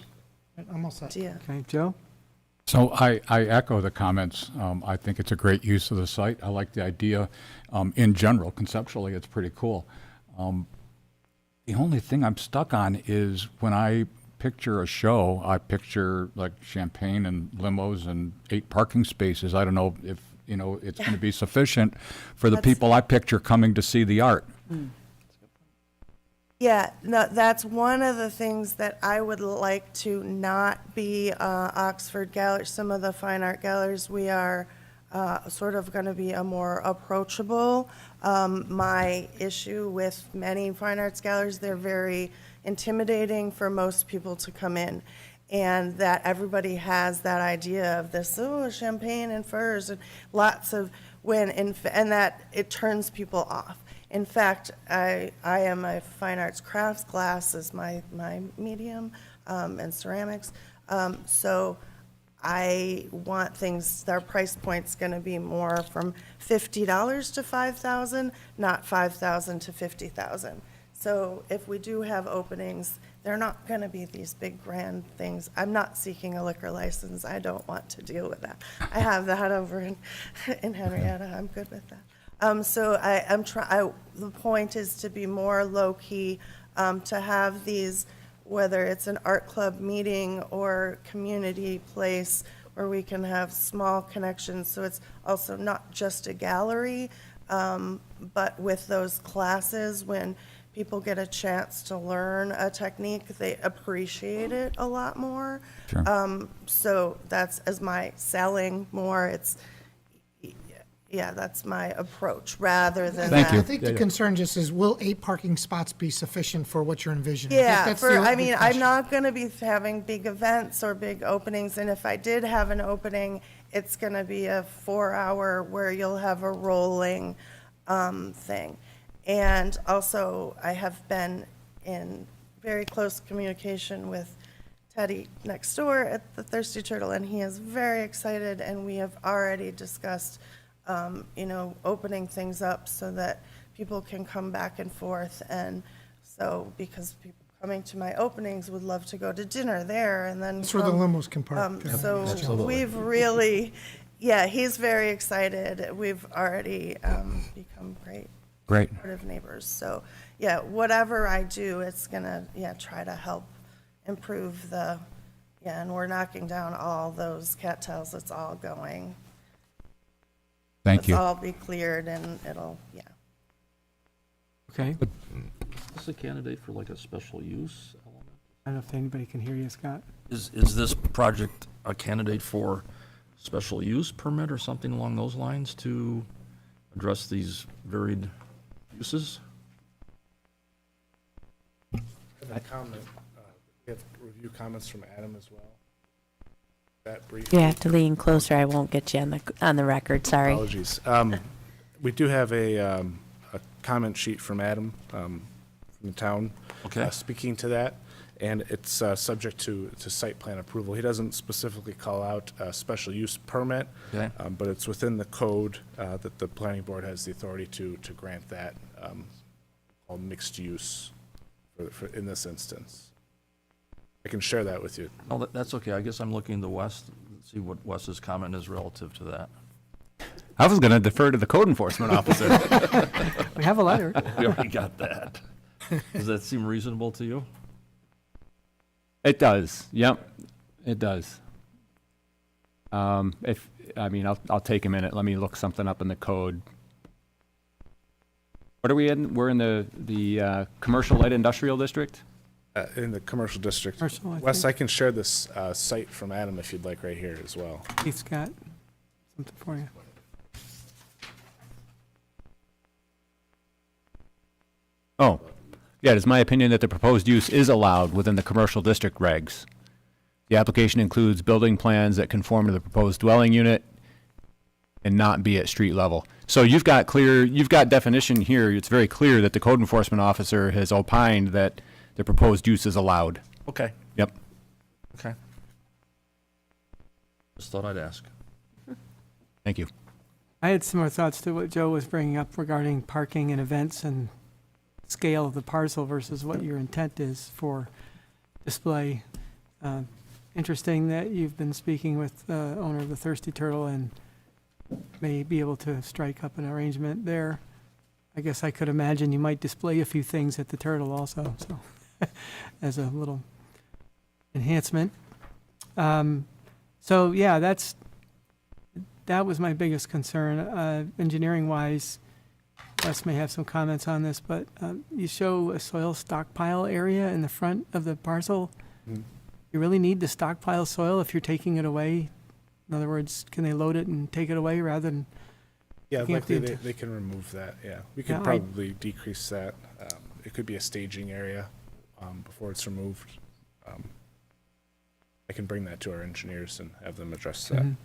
idea. Okay, Joe? So I echo the comments. I think it's a great use of the site. I like the idea in general. Conceptually, it's pretty cool. The only thing I'm stuck on is when I picture a show, I picture like champagne and limos and 8 parking spaces. I don't know if, it's going to be sufficient for the people I picture coming to see the art. Yeah, no, that's one of the things that I would like to not be Oxford Gallery. Some of the fine art galleries, we are sort of going to be a more approachable. My issue with many fine arts galleries, they're very intimidating for most people to come in. And that everybody has that idea of this, champagne and furs and lots of and that it turns people off. In fact, I am a fine arts crafts class as my medium, and ceramics. So I want things, their price point's gonna be more from $50 to $5,000, not $5,000 to $50,000. So if we do have openings, they're not going to be these big grand things. I'm not seeking a liquor license. I don't want to deal with that. I have that over in Henrietta. I'm good with that. So the point is to be more low-key, to have these, whether it's an art club meeting or community place where we can have small connections. So it's also not just a gallery, but with those classes, when people get a chance to learn a technique, they appreciate it a lot more. Sure. So that's as my selling more, that's my approach rather than Thank that. you. I think the concern just is, will 8 parking spots be sufficient for what you're envisioning? Yeah, That's the I'm question. not going to be having big events or big openings, and if I did have an opening, it's going to be a 4-hour where you'll have a rolling thing. And also, I have been in very close communication with Teddy next door at the Thirsty Turtle, and he is very excited, and we have already discussed, opening things up so that people can come back and forth. And so, because people coming to my openings would love to go to dinner there and then That's where the limos can park. so we've really, Yeah, he's very excited. We've already become great Great. supportive neighbors. So, yeah, whatever I do, it's gonna, try to help improve and we're knocking down all those cattails. It's all going. Thank you. It's all be cleared and it'll, Okay. Is this a candidate for like a special use element? I don't know if anybody can hear you, Scott. Is this project a candidate for special use permit or something along those lines to address these varied uses? A comment, we have review comments from Adam as well. That brief. You have to lean closer. I won't get you on the record. Sorry. Apologies. We do have a comment sheet from Adam, from the town. Okay. Speaking to that, and it's subject to site plan approval. He doesn't specifically call out a special use permit, Okay. but it's within the code that the planning board has the authority to grant that, called mixed use for in this instance. I can share that with you. Oh, that's okay. I guess I'm looking to Wes, see what Wes's comment is relative to that. I was going to defer to the code enforcement officer. We have a letter. We already got that. Does that seem reasonable to you? It does. Yep, it does. I'll take a minute. Let me look something up in the code. What are we in? We're in the commercial light industrial district? In the commercial district. Commercial, I Wes, think. I can share this site from Adam if you'd like right here as well. Hey, Scott, something for you. Oh, yeah, it is my opinion that the proposed use is allowed within the commercial district regs. The application includes building plans that conform to the proposed dwelling unit and not be at street level. So you've got definition here. It's very clear that the code enforcement officer has opined that the proposed use is allowed. Okay. Yep. Okay. Just thought I'd ask. Thank you. I had similar thoughts to what Joe was bringing up regarding parking and events and scale of the parcel versus what your intent is for display. Interesting that you've been speaking with the owner of the Thirsty Turtle and may be able to strike up an arrangement there. I guess I could imagine you might display a few things at the Turtle also, so as a little enhancement. So yeah, that was my biggest concern. Engineering-wise, Wes may have some comments on this, but you show a soil stockpile area in the front of the parcel. Mm. You really need to stockpile soil if you're taking it away? In other words, can they load it and take it away rather than? Yeah, taking up likely the they can remove that, yeah. We could Yeah, probably decrease that. It could be a staging area before it's removed. I can bring that to our engineers and have them address that. Mhm.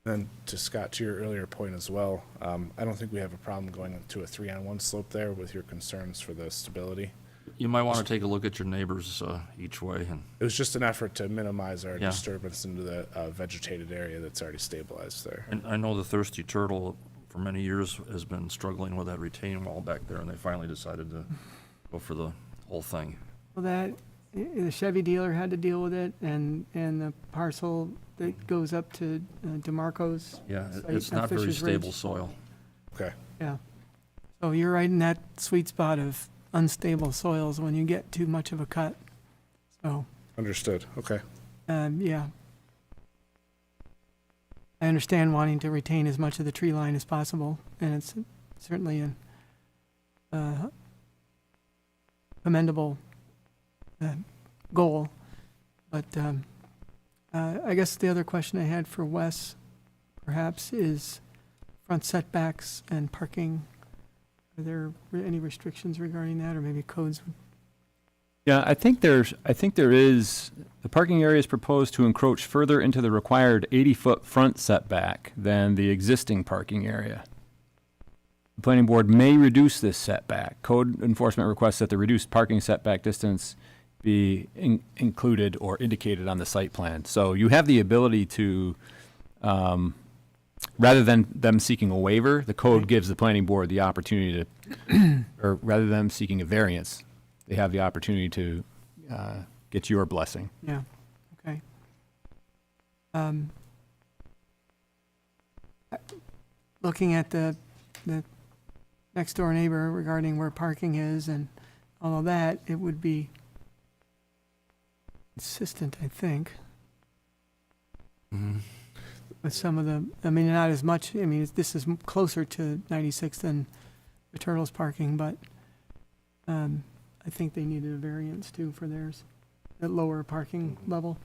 Then to Scott, to your earlier point as well, I don't think we have a problem going to a 3-on-1 slope there with your concerns for the stability. You might want to take a look at your neighbors each way. And It was just an effort to minimize our Yeah. disturbance into the vegetated area that's already stabilized there. And I know the Thirsty Turtle for many years has been struggling with that retaining wall back there, and they finally decided to go for the whole thing. Well, the Chevy dealer had to deal with it, and the parcel that goes up to DeMarco's. Yeah, site it's on not very Fisher's Ridge. stable soil. Okay. Yeah. So you're right in that sweet spot of unstable soils when you get too much of a cut. So, Understood, okay. yeah. I understand wanting to retain as much of the tree line as possible, and it's certainly a commendable goal. But I guess the other question I had for Wes, perhaps, is front setbacks and parking. Are there any restrictions regarding that, or maybe codes? Yeah, I think there is, the parking area is proposed to encroach further into the required 80-foot front setback than the existing parking area. The planning board may reduce this setback. Code enforcement requests that the reduced parking setback distance be included or indicated on the site plan. So you have the ability to, rather than them seeking a waiver, the code gives the planning board the opportunity to, or rather than them seeking a variance, they have the opportunity to get your blessing. Yeah, okay. looking at the next door neighbor regarding where parking is and all of that, it would be consistent, I think. With some of the, I mean, not as much, I mean, this is closer to 96 than the Turtles parking, but I think they needed a variance too for theirs, at lower parking level.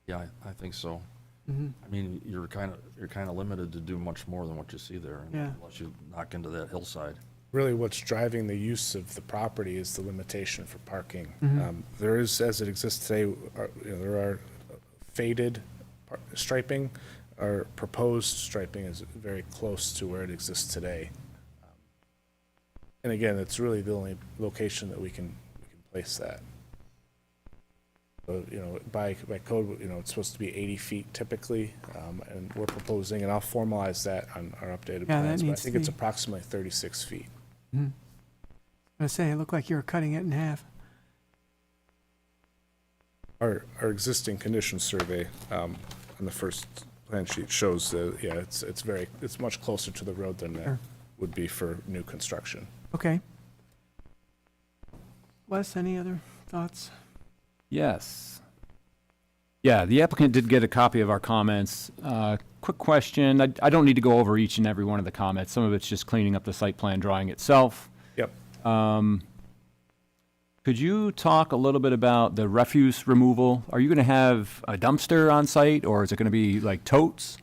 Yeah, I think so. Mhm. I mean, you're kind of limited to do much more than what you see there, Yeah. unless you knock into that hillside. Really, what's driving the use of the property is the limitation for parking. Mhm. There is, as it exists today, there are faded striping. Our proposed striping is very close to where it exists today. And again, it's really the only location that we can place that. So, by code, it's supposed to be 80 feet typically, and we're proposing, and I'll formalize that on our updated Yeah, that plans, but I needs think to it's be- approximately 36 feet. Mhm. I was saying, it looked like you were cutting it in half. Our existing condition survey, on the first plan sheet shows that, yeah, it's much closer to the road than that Sure. would be for new construction. Okay. Wes, any other thoughts? Yes. Yeah, the applicant did get a copy of our comments. Quick question, I don't need to go over each and every one of the comments. Some of it's just cleaning up the site plan drawing itself. Yep. Could you talk a little bit about the refuse removal? Are you going to have a dumpster on site, or is it going to be like totes?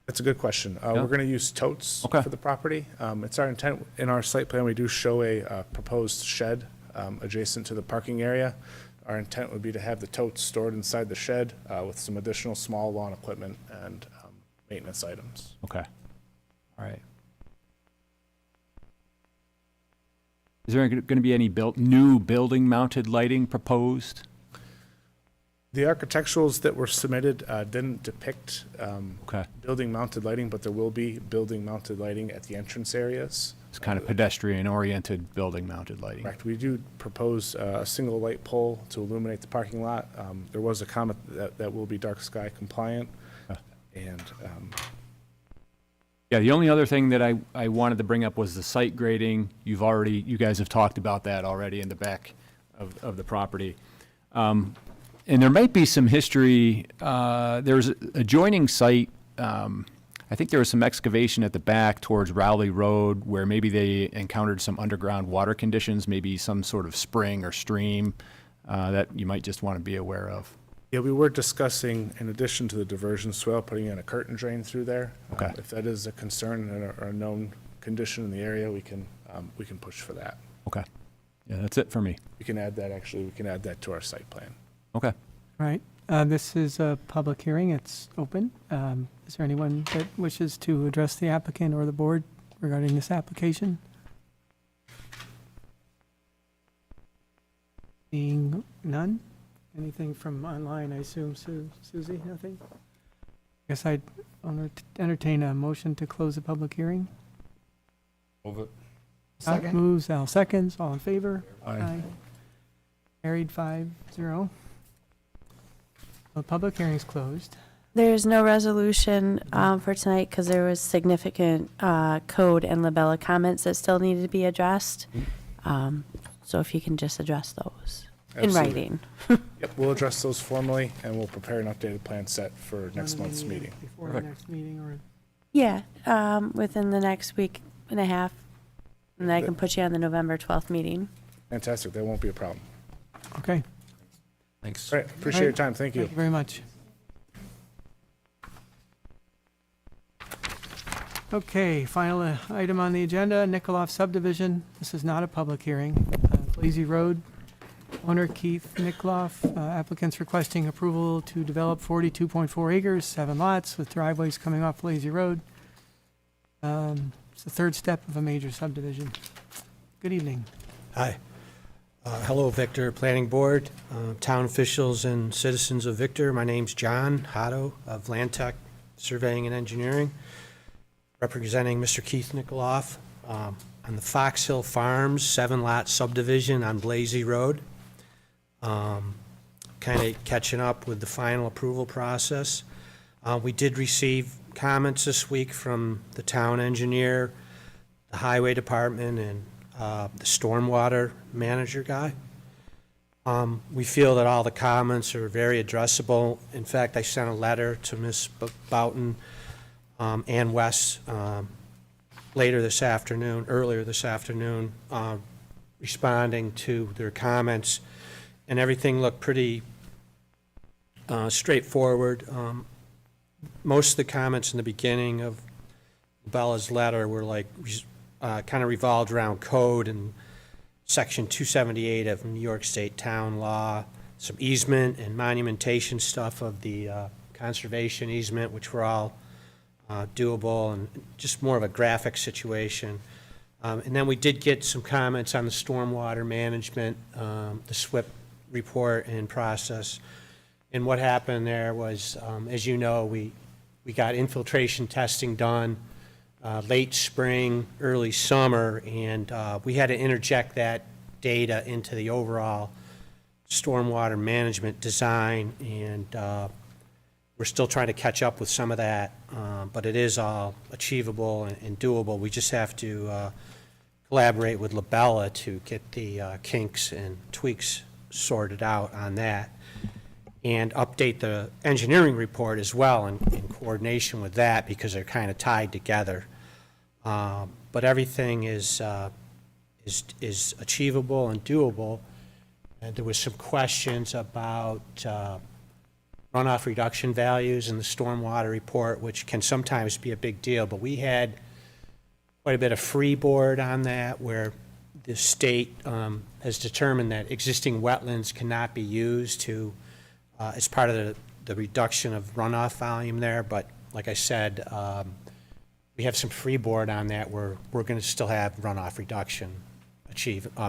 That's a good question. Yeah. We're going to use totes Okay. for the property. It's our intent, in our site plan, we do show a proposed shed adjacent to the parking area. Our intent would be to have the totes stored inside the shed with some additional small lawn equipment and maintenance items. Okay. All right. Is there going to be any new building-mounted lighting proposed? The architecturals that were submitted didn't depict Okay. building-mounted lighting, but there will be building-mounted lighting at the entrance areas. It's kind of pedestrian-oriented building-mounted lighting. Correct. We do propose a single light pole to illuminate the parking lot. There was a comment that will be dark sky compliant. And Yeah, the only other thing that I wanted to bring up was the site grading. You guys have talked about that already in the back of the property. And there might be some history, there's adjoining site, I think there was some excavation at the back towards Rowley Road where maybe they encountered some underground water conditions, maybe some sort of spring or stream that you might just want to be aware of. yeah, we were discussing, in addition to the diversion swale, putting in a curtain drain through there. Okay. If that is a concern or a known condition in the area, we can push for that. Okay. Yeah, that's it for me. We can add that to our site plan. Okay. All right, this is a public hearing, it's open. Is there anyone that wishes to address the applicant or the board regarding this application? Seeing none? Anything from online, I assume, Susie, nothing? Guess I'd entertain a motion to close the public hearing. Move it. Scott Second. moves, Al seconds, all in favor? Aye. Carried 5-0. The public hearing's closed. There's no resolution for tonight because there was significant code and labella comments that still needed to be addressed. So if you can just address those in Absolutely. writing. Yep, we'll address those formally, and we'll prepare an updated plan set for next month's meeting. Before the Perfect. next meeting, or, Yeah, within the next week and a half. And then I can put you on the November 12th meeting. Fantastic, that won't be a problem. okay. Thanks. All right, appreciate your time, thank you. Thank you very much. Okay, final item on the agenda, Nikoloff subdivision. This is not a public hearing. Lazy Road, owner Keith Nikoloff, applicants requesting approval to develop 42.4 acres, 7 lots with driveways coming off Lazy Road. It's the third step of a major subdivision. Good evening. Hi. Hello, Victor, Planning Board, town officials and citizens of Victor. My name's John Hotto of Landtech Surveying and Engineering, representing Mr. Keith Nikoloff on the Fox Hill Farms 7-lot subdivision on Blazy Road. Kind of catching up with the final approval process. We did receive comments this week from the town engineer, the highway department, and the stormwater manager guy. We feel that all the comments are very addressable. In fact, I sent a letter to Ms. Boughton and Wes earlier this afternoon, responding to their comments, and everything looked pretty straightforward. Most of the comments in the beginning of Bella's letter were like kind of revolved around code and Section 278 of New York State Town Law, some easement and monumentation stuff of the conservation easement, which were all doable, and just more of a graphic situation. And then we did get some comments on the stormwater management, the SWIP report and process. And what happened there was, as you know, we got infiltration testing done late spring, early summer, and we had to interject that data into the overall stormwater management design, and we're still trying to catch up with some of that, but it is all achievable and doable. We just have to collaborate with Labella to get the kinks and tweaks sorted out on that, and update the engineering report as well in coordination with that, because they're kind of tied together. But everything is achievable and doable. And there was some questions about runoff reduction values in the stormwater report, which can sometimes be a big deal, but we had quite a bit of freeboard on that, where the state has determined that existing wetlands cannot be used to as part of the reduction of runoff volume there. But like I said, we have some freeboard on that where we're going to still have runoff reduction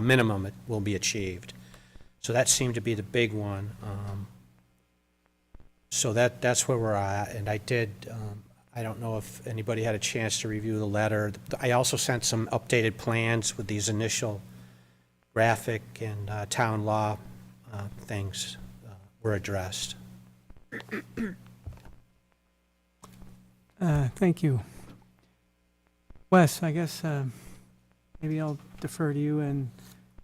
minimum it will be achieved. So that seemed to be the big one. So that's where we're at. And I did, I don't know if anybody had a chance to review the letter. I also sent some updated plans with these initial graphic and town law things were addressed. Thank you. Wes, I guess maybe I'll defer to you and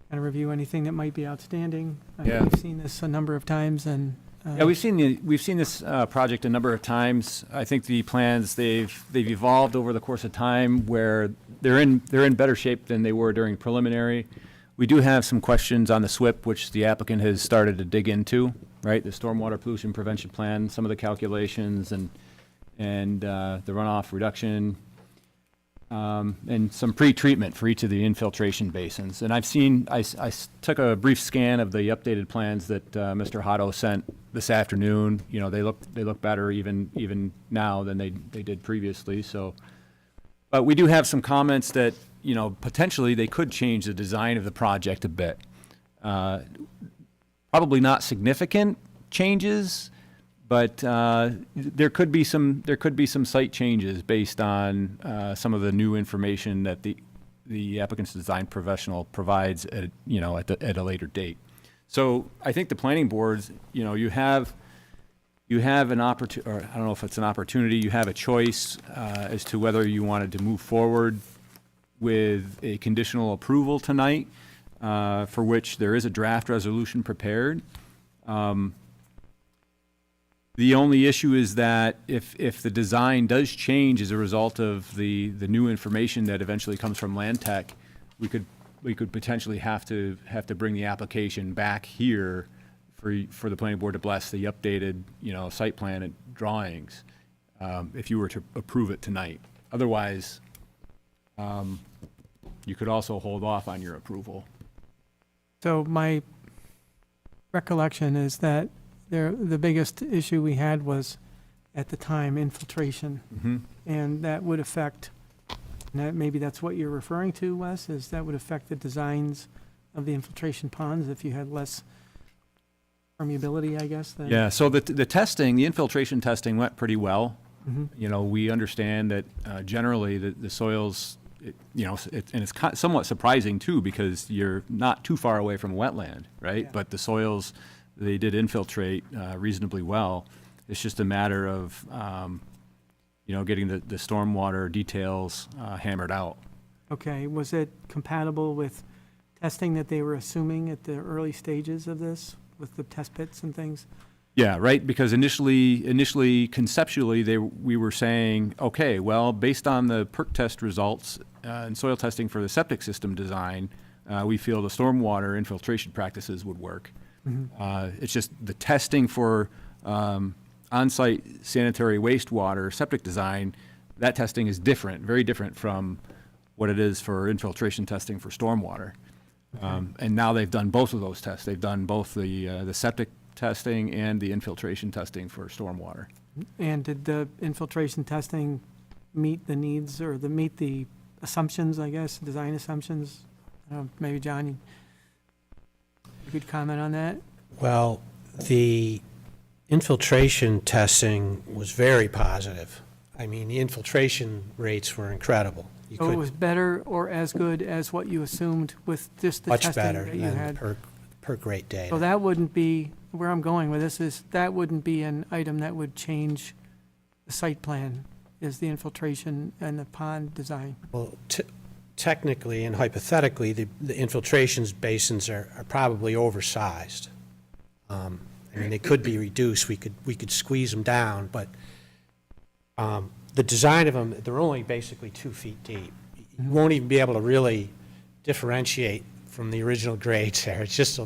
kind of review anything that might be outstanding. Yeah. We've seen this a number of times, and Yeah, we've seen this project a number of times. I think the plans they've evolved over the course of time, where they're in better shape than they were during preliminary. We do have some questions on the SWIP, which the applicant has started to dig into, right? The stormwater pollution prevention plan, some of the calculations, and the runoff reduction, and some pre-treatment for each of the infiltration basins. And I've seen, I took a brief scan of the updated plans that Mr. Hotto sent this afternoon. You know, they look better even now than they did previously. So, but we do have some comments that, you know, potentially they could change the design of the project a bit. Probably not significant changes, but there could be some site changes based on some of the new information that the applicant's design professional provides at a later date. So I think the planning boards, you know, you have an opportunity, or I don't know if it's an opportunity, you have a choice as to whether you wanted to move forward with a conditional approval tonight, for which there is a draft resolution prepared. The only issue is that if the design does change as a result of the new information that eventually comes from Land Tech, we could potentially have to bring the application back here for the planning board to bless the updated, you know, site plan and drawings, if you were to approve it tonight. Otherwise, you could also hold off on your approval. so my recollection is that the biggest issue we had was, at the time, infiltration. Mm-hmm. And that would affect, and maybe that's what you're referring to, Wes, is that would affect the designs of the infiltration ponds if you had less permeability, I guess. Yeah, so the testing, the infiltration testing went pretty well. Mhm. You know, we understand that generally the soils, and it's somewhat surprising too, because you're not too far away from wetland, right? Yeah. But the soils, they did infiltrate reasonably well. It's just a matter of getting the stormwater details hammered out. Okay, was it compatible with testing that they were assuming at the early stages of this, with the test pits and things? Yeah, right, because initially, conceptually, we were saying, okay, well, based on the perk test results and soil testing for the septic system design, we feel the stormwater infiltration practices would work. It's just the testing for on-site sanitary wastewater septic design, that testing is different, very different from what it is for infiltration testing for stormwater. And now they've done both of those tests. They've done both the septic testing and the infiltration testing for stormwater. And did the infiltration testing meet the needs or meet the assumptions, I guess, design assumptions? Maybe John, you could comment on that? Well, the infiltration testing was very positive. I mean, the infiltration rates were incredible. You So it could- was better or as good as what you assumed with just the Much testing better that you than had? per grade data. So that wouldn't be, where I'm going with this is, that wouldn't be an item that would change the site plan, is the infiltration and the pond design. Well, technically and hypothetically, the infiltration basins are probably oversized. I mean, they could be reduced, we could squeeze them down, but the design of them, they're only basically 2 feet deep. You won't even be able to really differentiate from the original grades there. It's just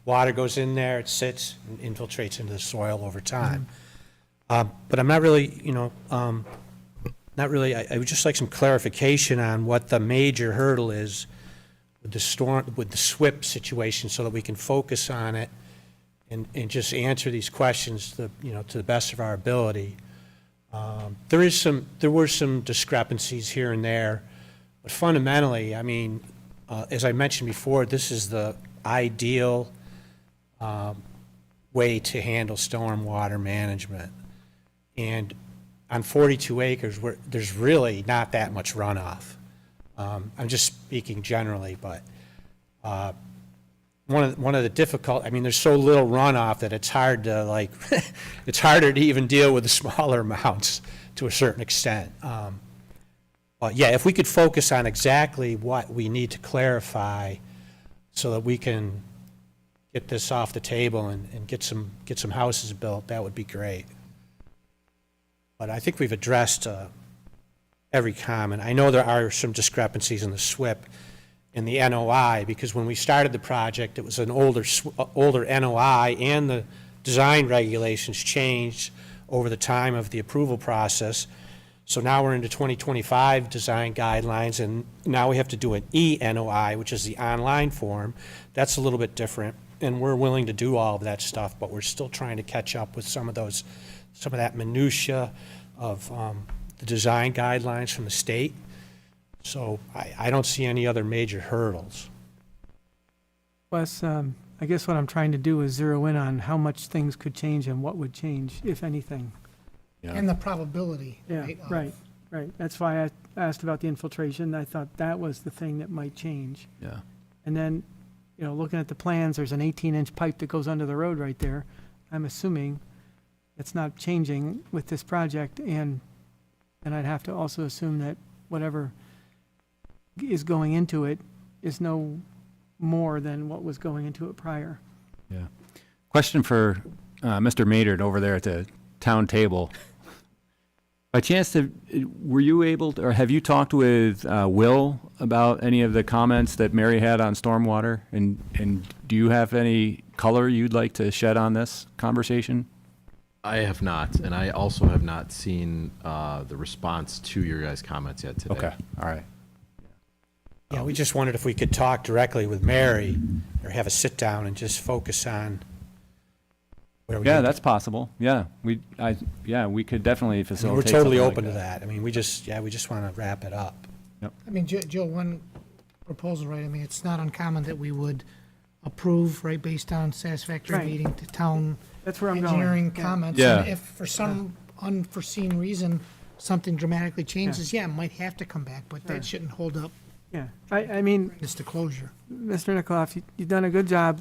water goes in there, it sits and infiltrates into the soil over time. But I'm not really, not really, I would just like some clarification on what the major hurdle is with the SWIP situation, so that we can focus on it and just answer these questions to the best of our ability. There were some discrepancies here and there, but fundamentally, I mean, as I mentioned before, this is the ideal way to handle stormwater management. And on 42 acres, there's really not that much runoff. I'm just speaking generally, but one of the difficult, I mean, there's so little runoff that it's hard to it's harder to even deal with the smaller amounts to a certain extent. But yeah, if we could focus on exactly what we need to clarify so that we can get this off the table and get some houses built, that would be great. But I think we've addressed every comment. I know there are some discrepancies in the SWIP and the NOI, because when we started the project, it was an older NOI, and the design regulations changed over the time of the approval process. So now we're into 2025 design guidelines, and now we have to do an E-NOI, which is the online form. That's a little bit different, and we're willing to do all of that stuff, but we're still trying to catch up with some of that minutia of the design guidelines from the state. So I don't see any other major hurdles. Wes, I guess what I'm trying to do is zero in on how much things could change and what would change, if anything. And the probability. Yeah, right. That's why I asked about the infiltration. I thought that was the thing that might change. Yeah. And then, looking at the plans, there's an 18-inch pipe that goes under the road right there. I'm assuming it's not changing with this project, and I'd have to also assume that whatever is going into it is no more than what was going into it prior. Yeah. Question for Mr. Maynard over there at the town table. By chance, were you able to, or have you talked with Will about any of the comments that Mary had on stormwater? And do you have any color you'd like to shed on this conversation? I have not, and I also have not seen the response to your guys' comments yet today. Okay, all right. Yeah, we just wondered if we could talk directly with Mary, or have a sit-down and just focus on where we Yeah, need to- that's possible. Yeah, we could definitely I mean, facilitate. we're totally something like open to that. I mean, we just want to wrap it up. I mean, Joe, one proposal, right? I mean, it's not uncommon that we would approve, right, based on satisfactory Right. meeting to town That's where I'm going. engineering Yeah. comments. Yeah. And if for some unforeseen reason, something dramatically changes, yeah, it might have to come back, but Sure. that shouldn't hold up Yeah, I mean, this to closure. Mr. Nikoloff, you've done a good job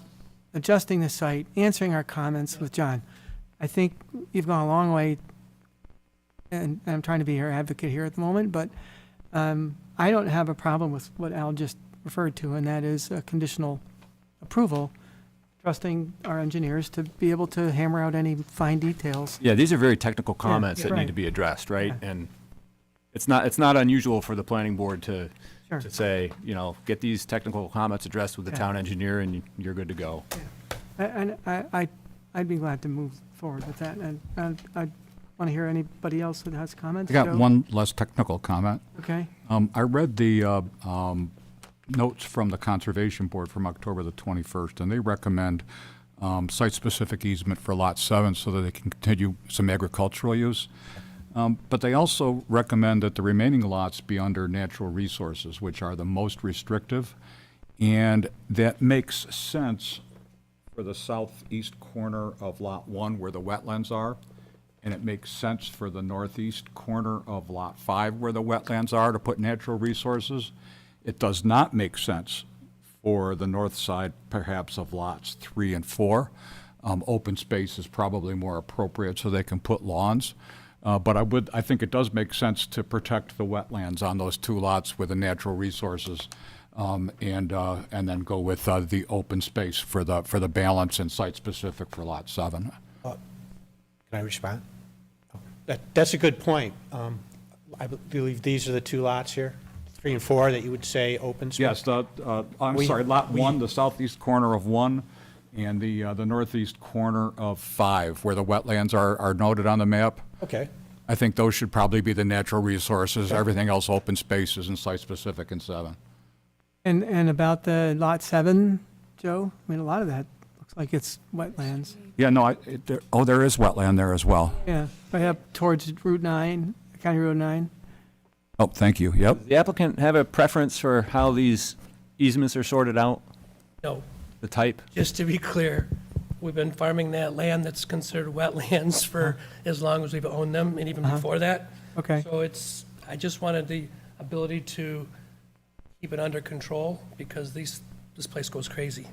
adjusting the site, answering our comments with John. I think you've gone a long way and I'm trying to be your advocate here at the moment, but I don't have a problem with what Al just referred to, and that is a conditional approval, trusting our engineers to be able to hammer out any fine details. Yeah, these are very technical comments yeah, that need right. to be addressed, right? Yeah. And it's not unusual for the planning board to Sure. say, get these technical comments addressed with the Yeah. town engineer, and you're good to go. And I'd be glad to move forward with that, and I want to hear anybody else that has comments. I got Joe? one less technical comment. Okay. I read the notes from the Conservation Board from October the 21st, and they recommend site-specific easement for Lot 7 so that they can continue some agricultural use. But they also recommend that the remaining lots be under natural resources, which are the most restrictive. And that makes sense for the southeast corner of Lot 1 where the wetlands are. And it makes sense for the northeast corner of Lot 5 where the wetlands are to put natural resources. It does not make sense for the north side, perhaps, of Lots 3 and 4. Open space is probably more appropriate so they can put lawns. But I think it does make sense to protect the wetlands on those two lots with the natural resources, and then go with the open space for the balance and site-specific for Lot 7. Can I respond? That's a good point. I believe these are the two lots here, 3 and 4, that you would say open space? Yes, Lot 1, the southeast corner of 1, and the northeast corner of 5, where the wetlands are noted on the map. Okay. I think those should probably be the natural resources. Everything else, open spaces and site-specific in 7. And about the Lot 7, Joe, I mean, a lot of that looks like it's wetlands. Yeah, no, there is wetland there as well. Yeah, right up towards Route 9, County Road 9. Oh, thank you, yep. Does the applicant have a preference for how these easements are sorted out? No. The type? Just to be clear, we've been farming that land that's considered wetlands for as long as we've owned them, and even before that. Okay. So I just wanted the ability to keep it under control, because this place goes crazy.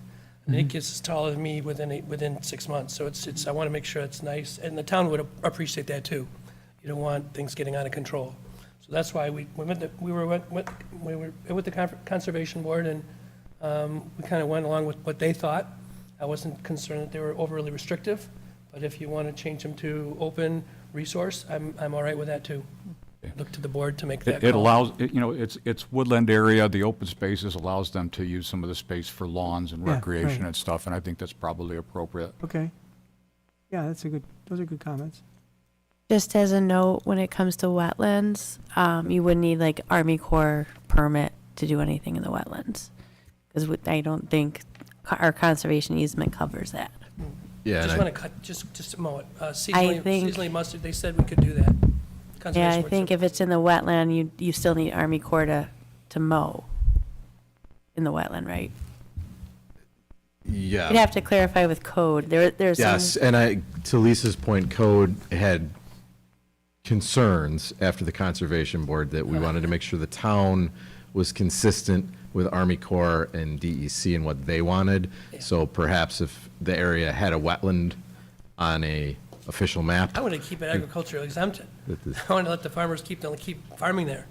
And it gets as tall as me within 6 months, so I want to make sure it's nice, and the town would appreciate that too. You don't want things getting out of control. So that's why we were with the Conservation Board, and we kind of went along with what they thought. I wasn't concerned that they were overly restrictive, but if you want to change them to open resource, I'm all right with that too. Look to the board to make that It call. allows, it's woodland area, the open spaces allows them to use some of the space for lawns and Yeah, recreation right. and stuff, and I think that's probably appropriate. Okay. Yeah, those are good comments. Just as a note, when it comes to wetlands, you wouldn't need like Army Corps permit to do anything in the wetlands. Because I don't think our conservation easement covers that. Yeah, Just and want to cut, just to mow it. I Seasonally think- seasonally mustard, they said we could do that. Yeah, Conservation I Board think said- if it's in the wetland, you still need Army Corps to mow in the wetland, right? Yeah. You'd have to clarify with code. There's Yes, some, and to Lisa's point, code had concerns after the Conservation Board that we wanted to make sure the town was consistent with Army Corps and DEC and what they wanted. So perhaps if the area had a wetland on a official map. I want to keep it agricultural exempted. I want to let the farmers keep farming there.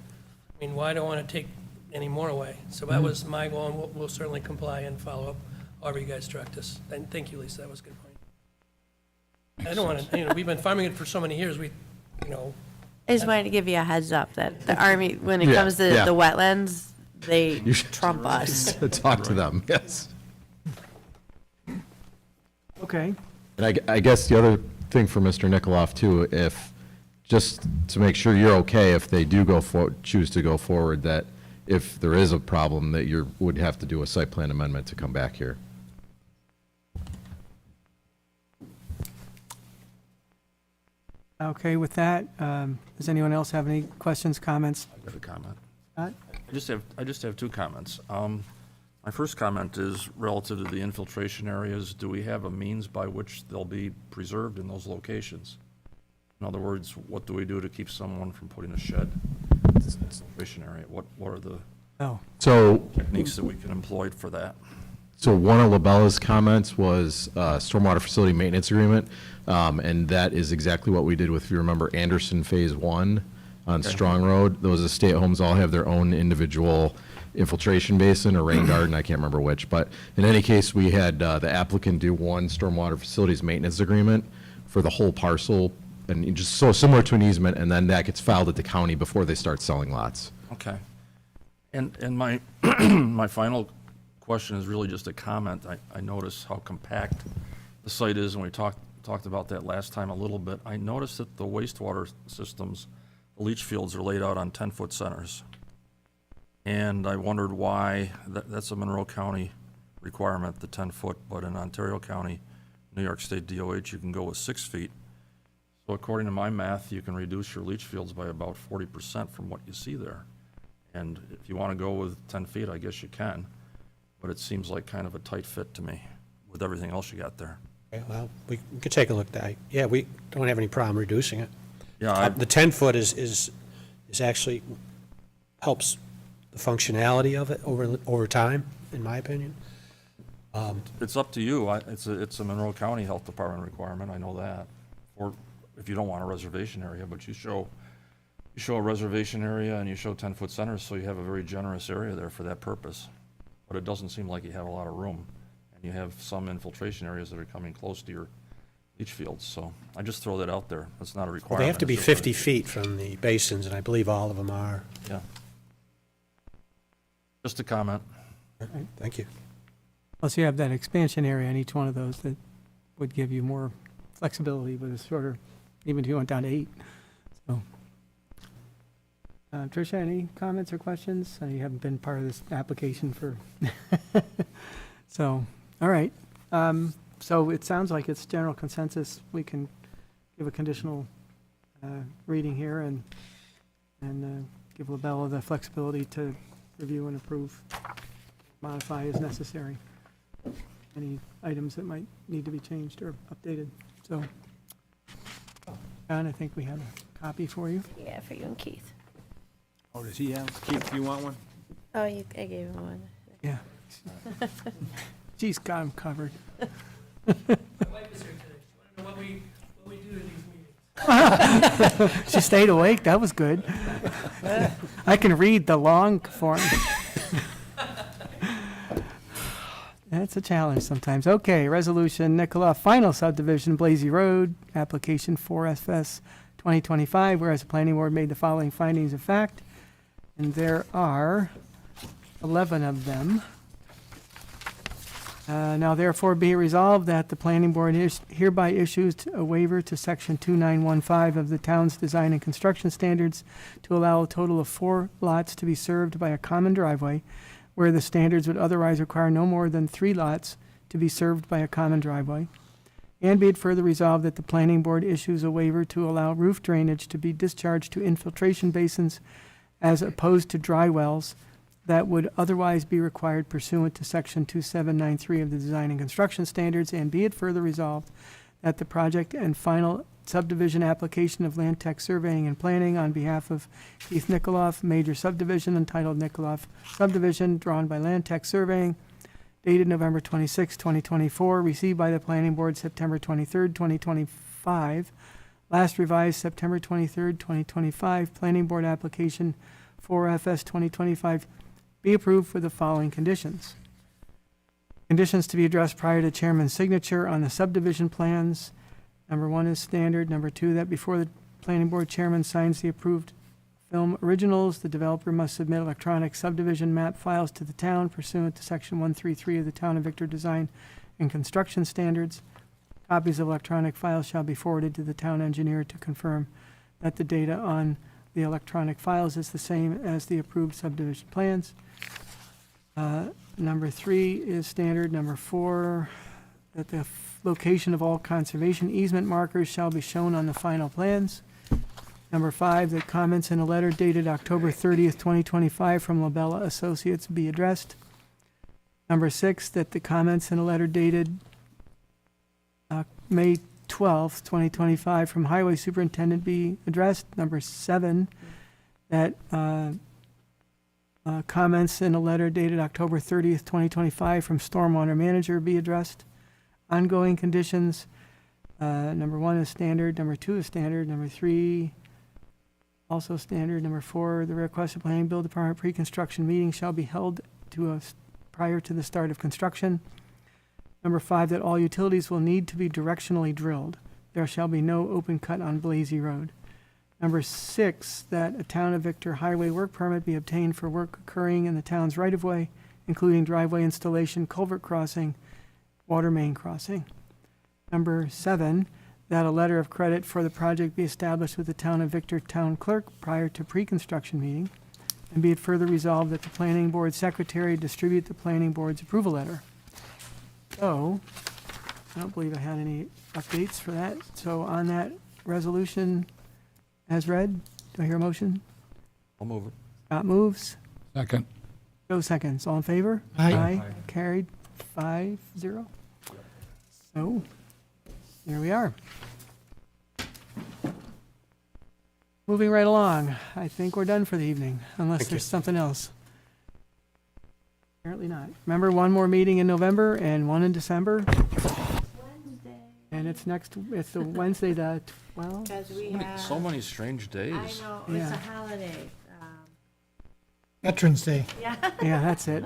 I mean, why do I want to take any more away? So that was my goal, and we'll certainly comply and follow up however you guys direct us. And thank you, Lisa, that was a good point. I don't want to, we've been farming it for so many years, I just wanted to give you a heads up that the Army, when it Yeah, comes to yeah. the wetlands, they You should trump us. talk to them, yes. Okay. And I guess the other thing for Mr. Nikoloff too, if, just to make sure you're okay if they do choose to go forward, that if there is a problem, that you would have to do a site plan amendment to come back here. Okay, with that, does anyone else have any questions, comments? I have a comment. Scott? I just have 2 comments. My first comment is relative to the infiltration areas. Do we have a means by which they'll be preserved in those locations? In other words, what do we do to keep someone from putting a shed in the infiltration area? What are the Oh. So, techniques that we can employ for that? So one of LaBella's comments was stormwater facility maintenance agreement, and that is exactly what we did with, if you remember, Anderson Phase 1 on Strong Road. Those estate homes all have their own individual infiltration basin or rain garden, I can't remember which. But in any case, we had the applicant do one stormwater facilities maintenance agreement for the whole parcel, and just so similar to an easement, and then that gets filed at the county before they start selling lots. Okay. And my, my final question is really just a comment. I noticed how compact the site is, and we talked about that last time a little bit. I noticed that the wastewater systems, the leach fields are laid out on 10-foot centers. And I wondered why, that's a Monroe County requirement, the 10-foot, but in Ontario County, New York State DOH, you can go with 6 feet. So according to my math, you can reduce your leach fields by about 40% from what you see there. And if you want to go with 10 feet, I guess you can, but it seems like kind of a tight fit to me with everything else you got there. Okay, well, we could take a look at that. Yeah, we don't have any problem reducing it. Yeah, The 10-foot is actually helps the functionality of it over time, in my opinion. It's up to you. It's a Monroe County Health Department requirement, I know that. Or if you don't want a reservation area, but you show a reservation area and you show 10-foot centers, so you have a very generous area there for that purpose. But it doesn't seem like you have a lot of room. And you have some infiltration areas that are coming close to your leach fields, so I just throw that out there. That's not a requirement. They have to be It's just 50 feet from the basins, and I believe all of them are. Yeah. Just a comment. All right, thank you. Plus you have that expansion area on each one of those that would give you more flexibility with a shorter, even if you went down to 8. So, Tricia, any comments or questions? You haven't been part of this application for, so, all right. So it sounds like it's general consensus. We can give a conditional reading here and give LaBella the flexibility to review and approve, modify as necessary. Any items that might need to be changed or updated. So, John, I think we have a copy for you. Yeah, for you and Keith. Oh, does he have, Keith, do you want one? Oh, I gave him one. Yeah. Geez, got him covered. My wife is here today. She wanted to know what we do in these meetings. She stayed awake. That was good. I can read the long form. That's a challenge sometimes. Okay, resolution, Nicola, final subdivision, Blazy Road, application 4FS 2025, whereas the planning board made the following findings of fact, and there are 11 of them. Now therefore be resolved that the planning board hereby issues a waiver to section 2915 of the town's design and construction standards to allow a total of 4 lots to be served by a common driveway, where the standards would otherwise require no more than 3 lots to be served by a common driveway. And be it further resolved that the planning board issues a waiver to allow roof drainage to be discharged to infiltration basins as opposed to dry wells that would otherwise be required pursuant to section 2793 of the design and construction standards. And be it further resolved that the project and final subdivision application of Land Tech Surveying and Planning on behalf of Keith Nikoloff, major subdivision entitled Nikoloff Subdivision, drawn by Land Tech Surveying, dated November 26, 2024, received by the Planning Board September 23, 2025, last revised September 23, 2025, Planning Board application 4FS 2025, be approved for the following conditions. Conditions to be addressed prior to chairman's signature on the subdivision plans. Number 1 is standard. Number 2, that before the planning board chairman signs the approved film originals, the developer must submit electronic subdivision map files to the town pursuant to section 133 of the Town of Victor Design and Construction Standards. Copies of electronic files shall be forwarded to the town engineer to confirm that the data on the electronic files is the same as the approved subdivision plans. Number 3 is standard. Number 4, that the location of all conservation easement markers shall be shown on the final plans. Number 5, that comments in a letter dated October 30th, 2025 from LaBella Associates be addressed. Number 6, that the comments in a letter dated May 12th, 2025 from Highway Superintendent be addressed. Number 7, that Comments in a letter dated October 30th, 2025 from Stormwater Manager be addressed. Ongoing conditions, number 1 is standard, number 2 is standard, number 3 also standard, number 4, the requested planning build department pre-construction meeting shall be held prior to the start of construction. Number 5, that all utilities will need to be directionally drilled. There shall be no open cut on Blasey Road. Number 6, that a Town of Victor highway work permit be obtained for work occurring in the town's right-of-way, including driveway installation, culvert crossing, water main crossing. Number 7, that a letter of credit for the project be established with the Town of Victor Town Clerk prior to pre-construction meeting. And be it further resolved that the Planning Board Secretary distribute the Planning Board's approval letter. So, I don't believe I had any updates for that. So on that resolution as read, do I hear a motion? I'll move it. Scott moves. Second. Joe seconds. All in favor? Aye. Carried 5-0. So, here we are. Moving right along. I think we're done for the evening, unless there's something else. Apparently not. Remember, one more meeting in November and one in December? And it's it's the Wednesday, the 12th? Because we have. So many strange days. I know, it's Yeah. a holiday. Veterans Day. Yeah. Yeah, that's it.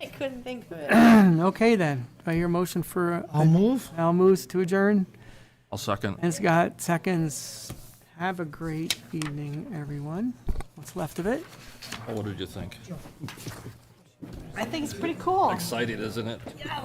I couldn't think of it. Okay, then. Do I hear a motion for? I'll move. Al moves to adjourn. I'll second. And Scott seconds. Have a great evening, everyone. What's left of it? Oh, what did you think? I think it's pretty cool. Exciting, isn't it? Yes.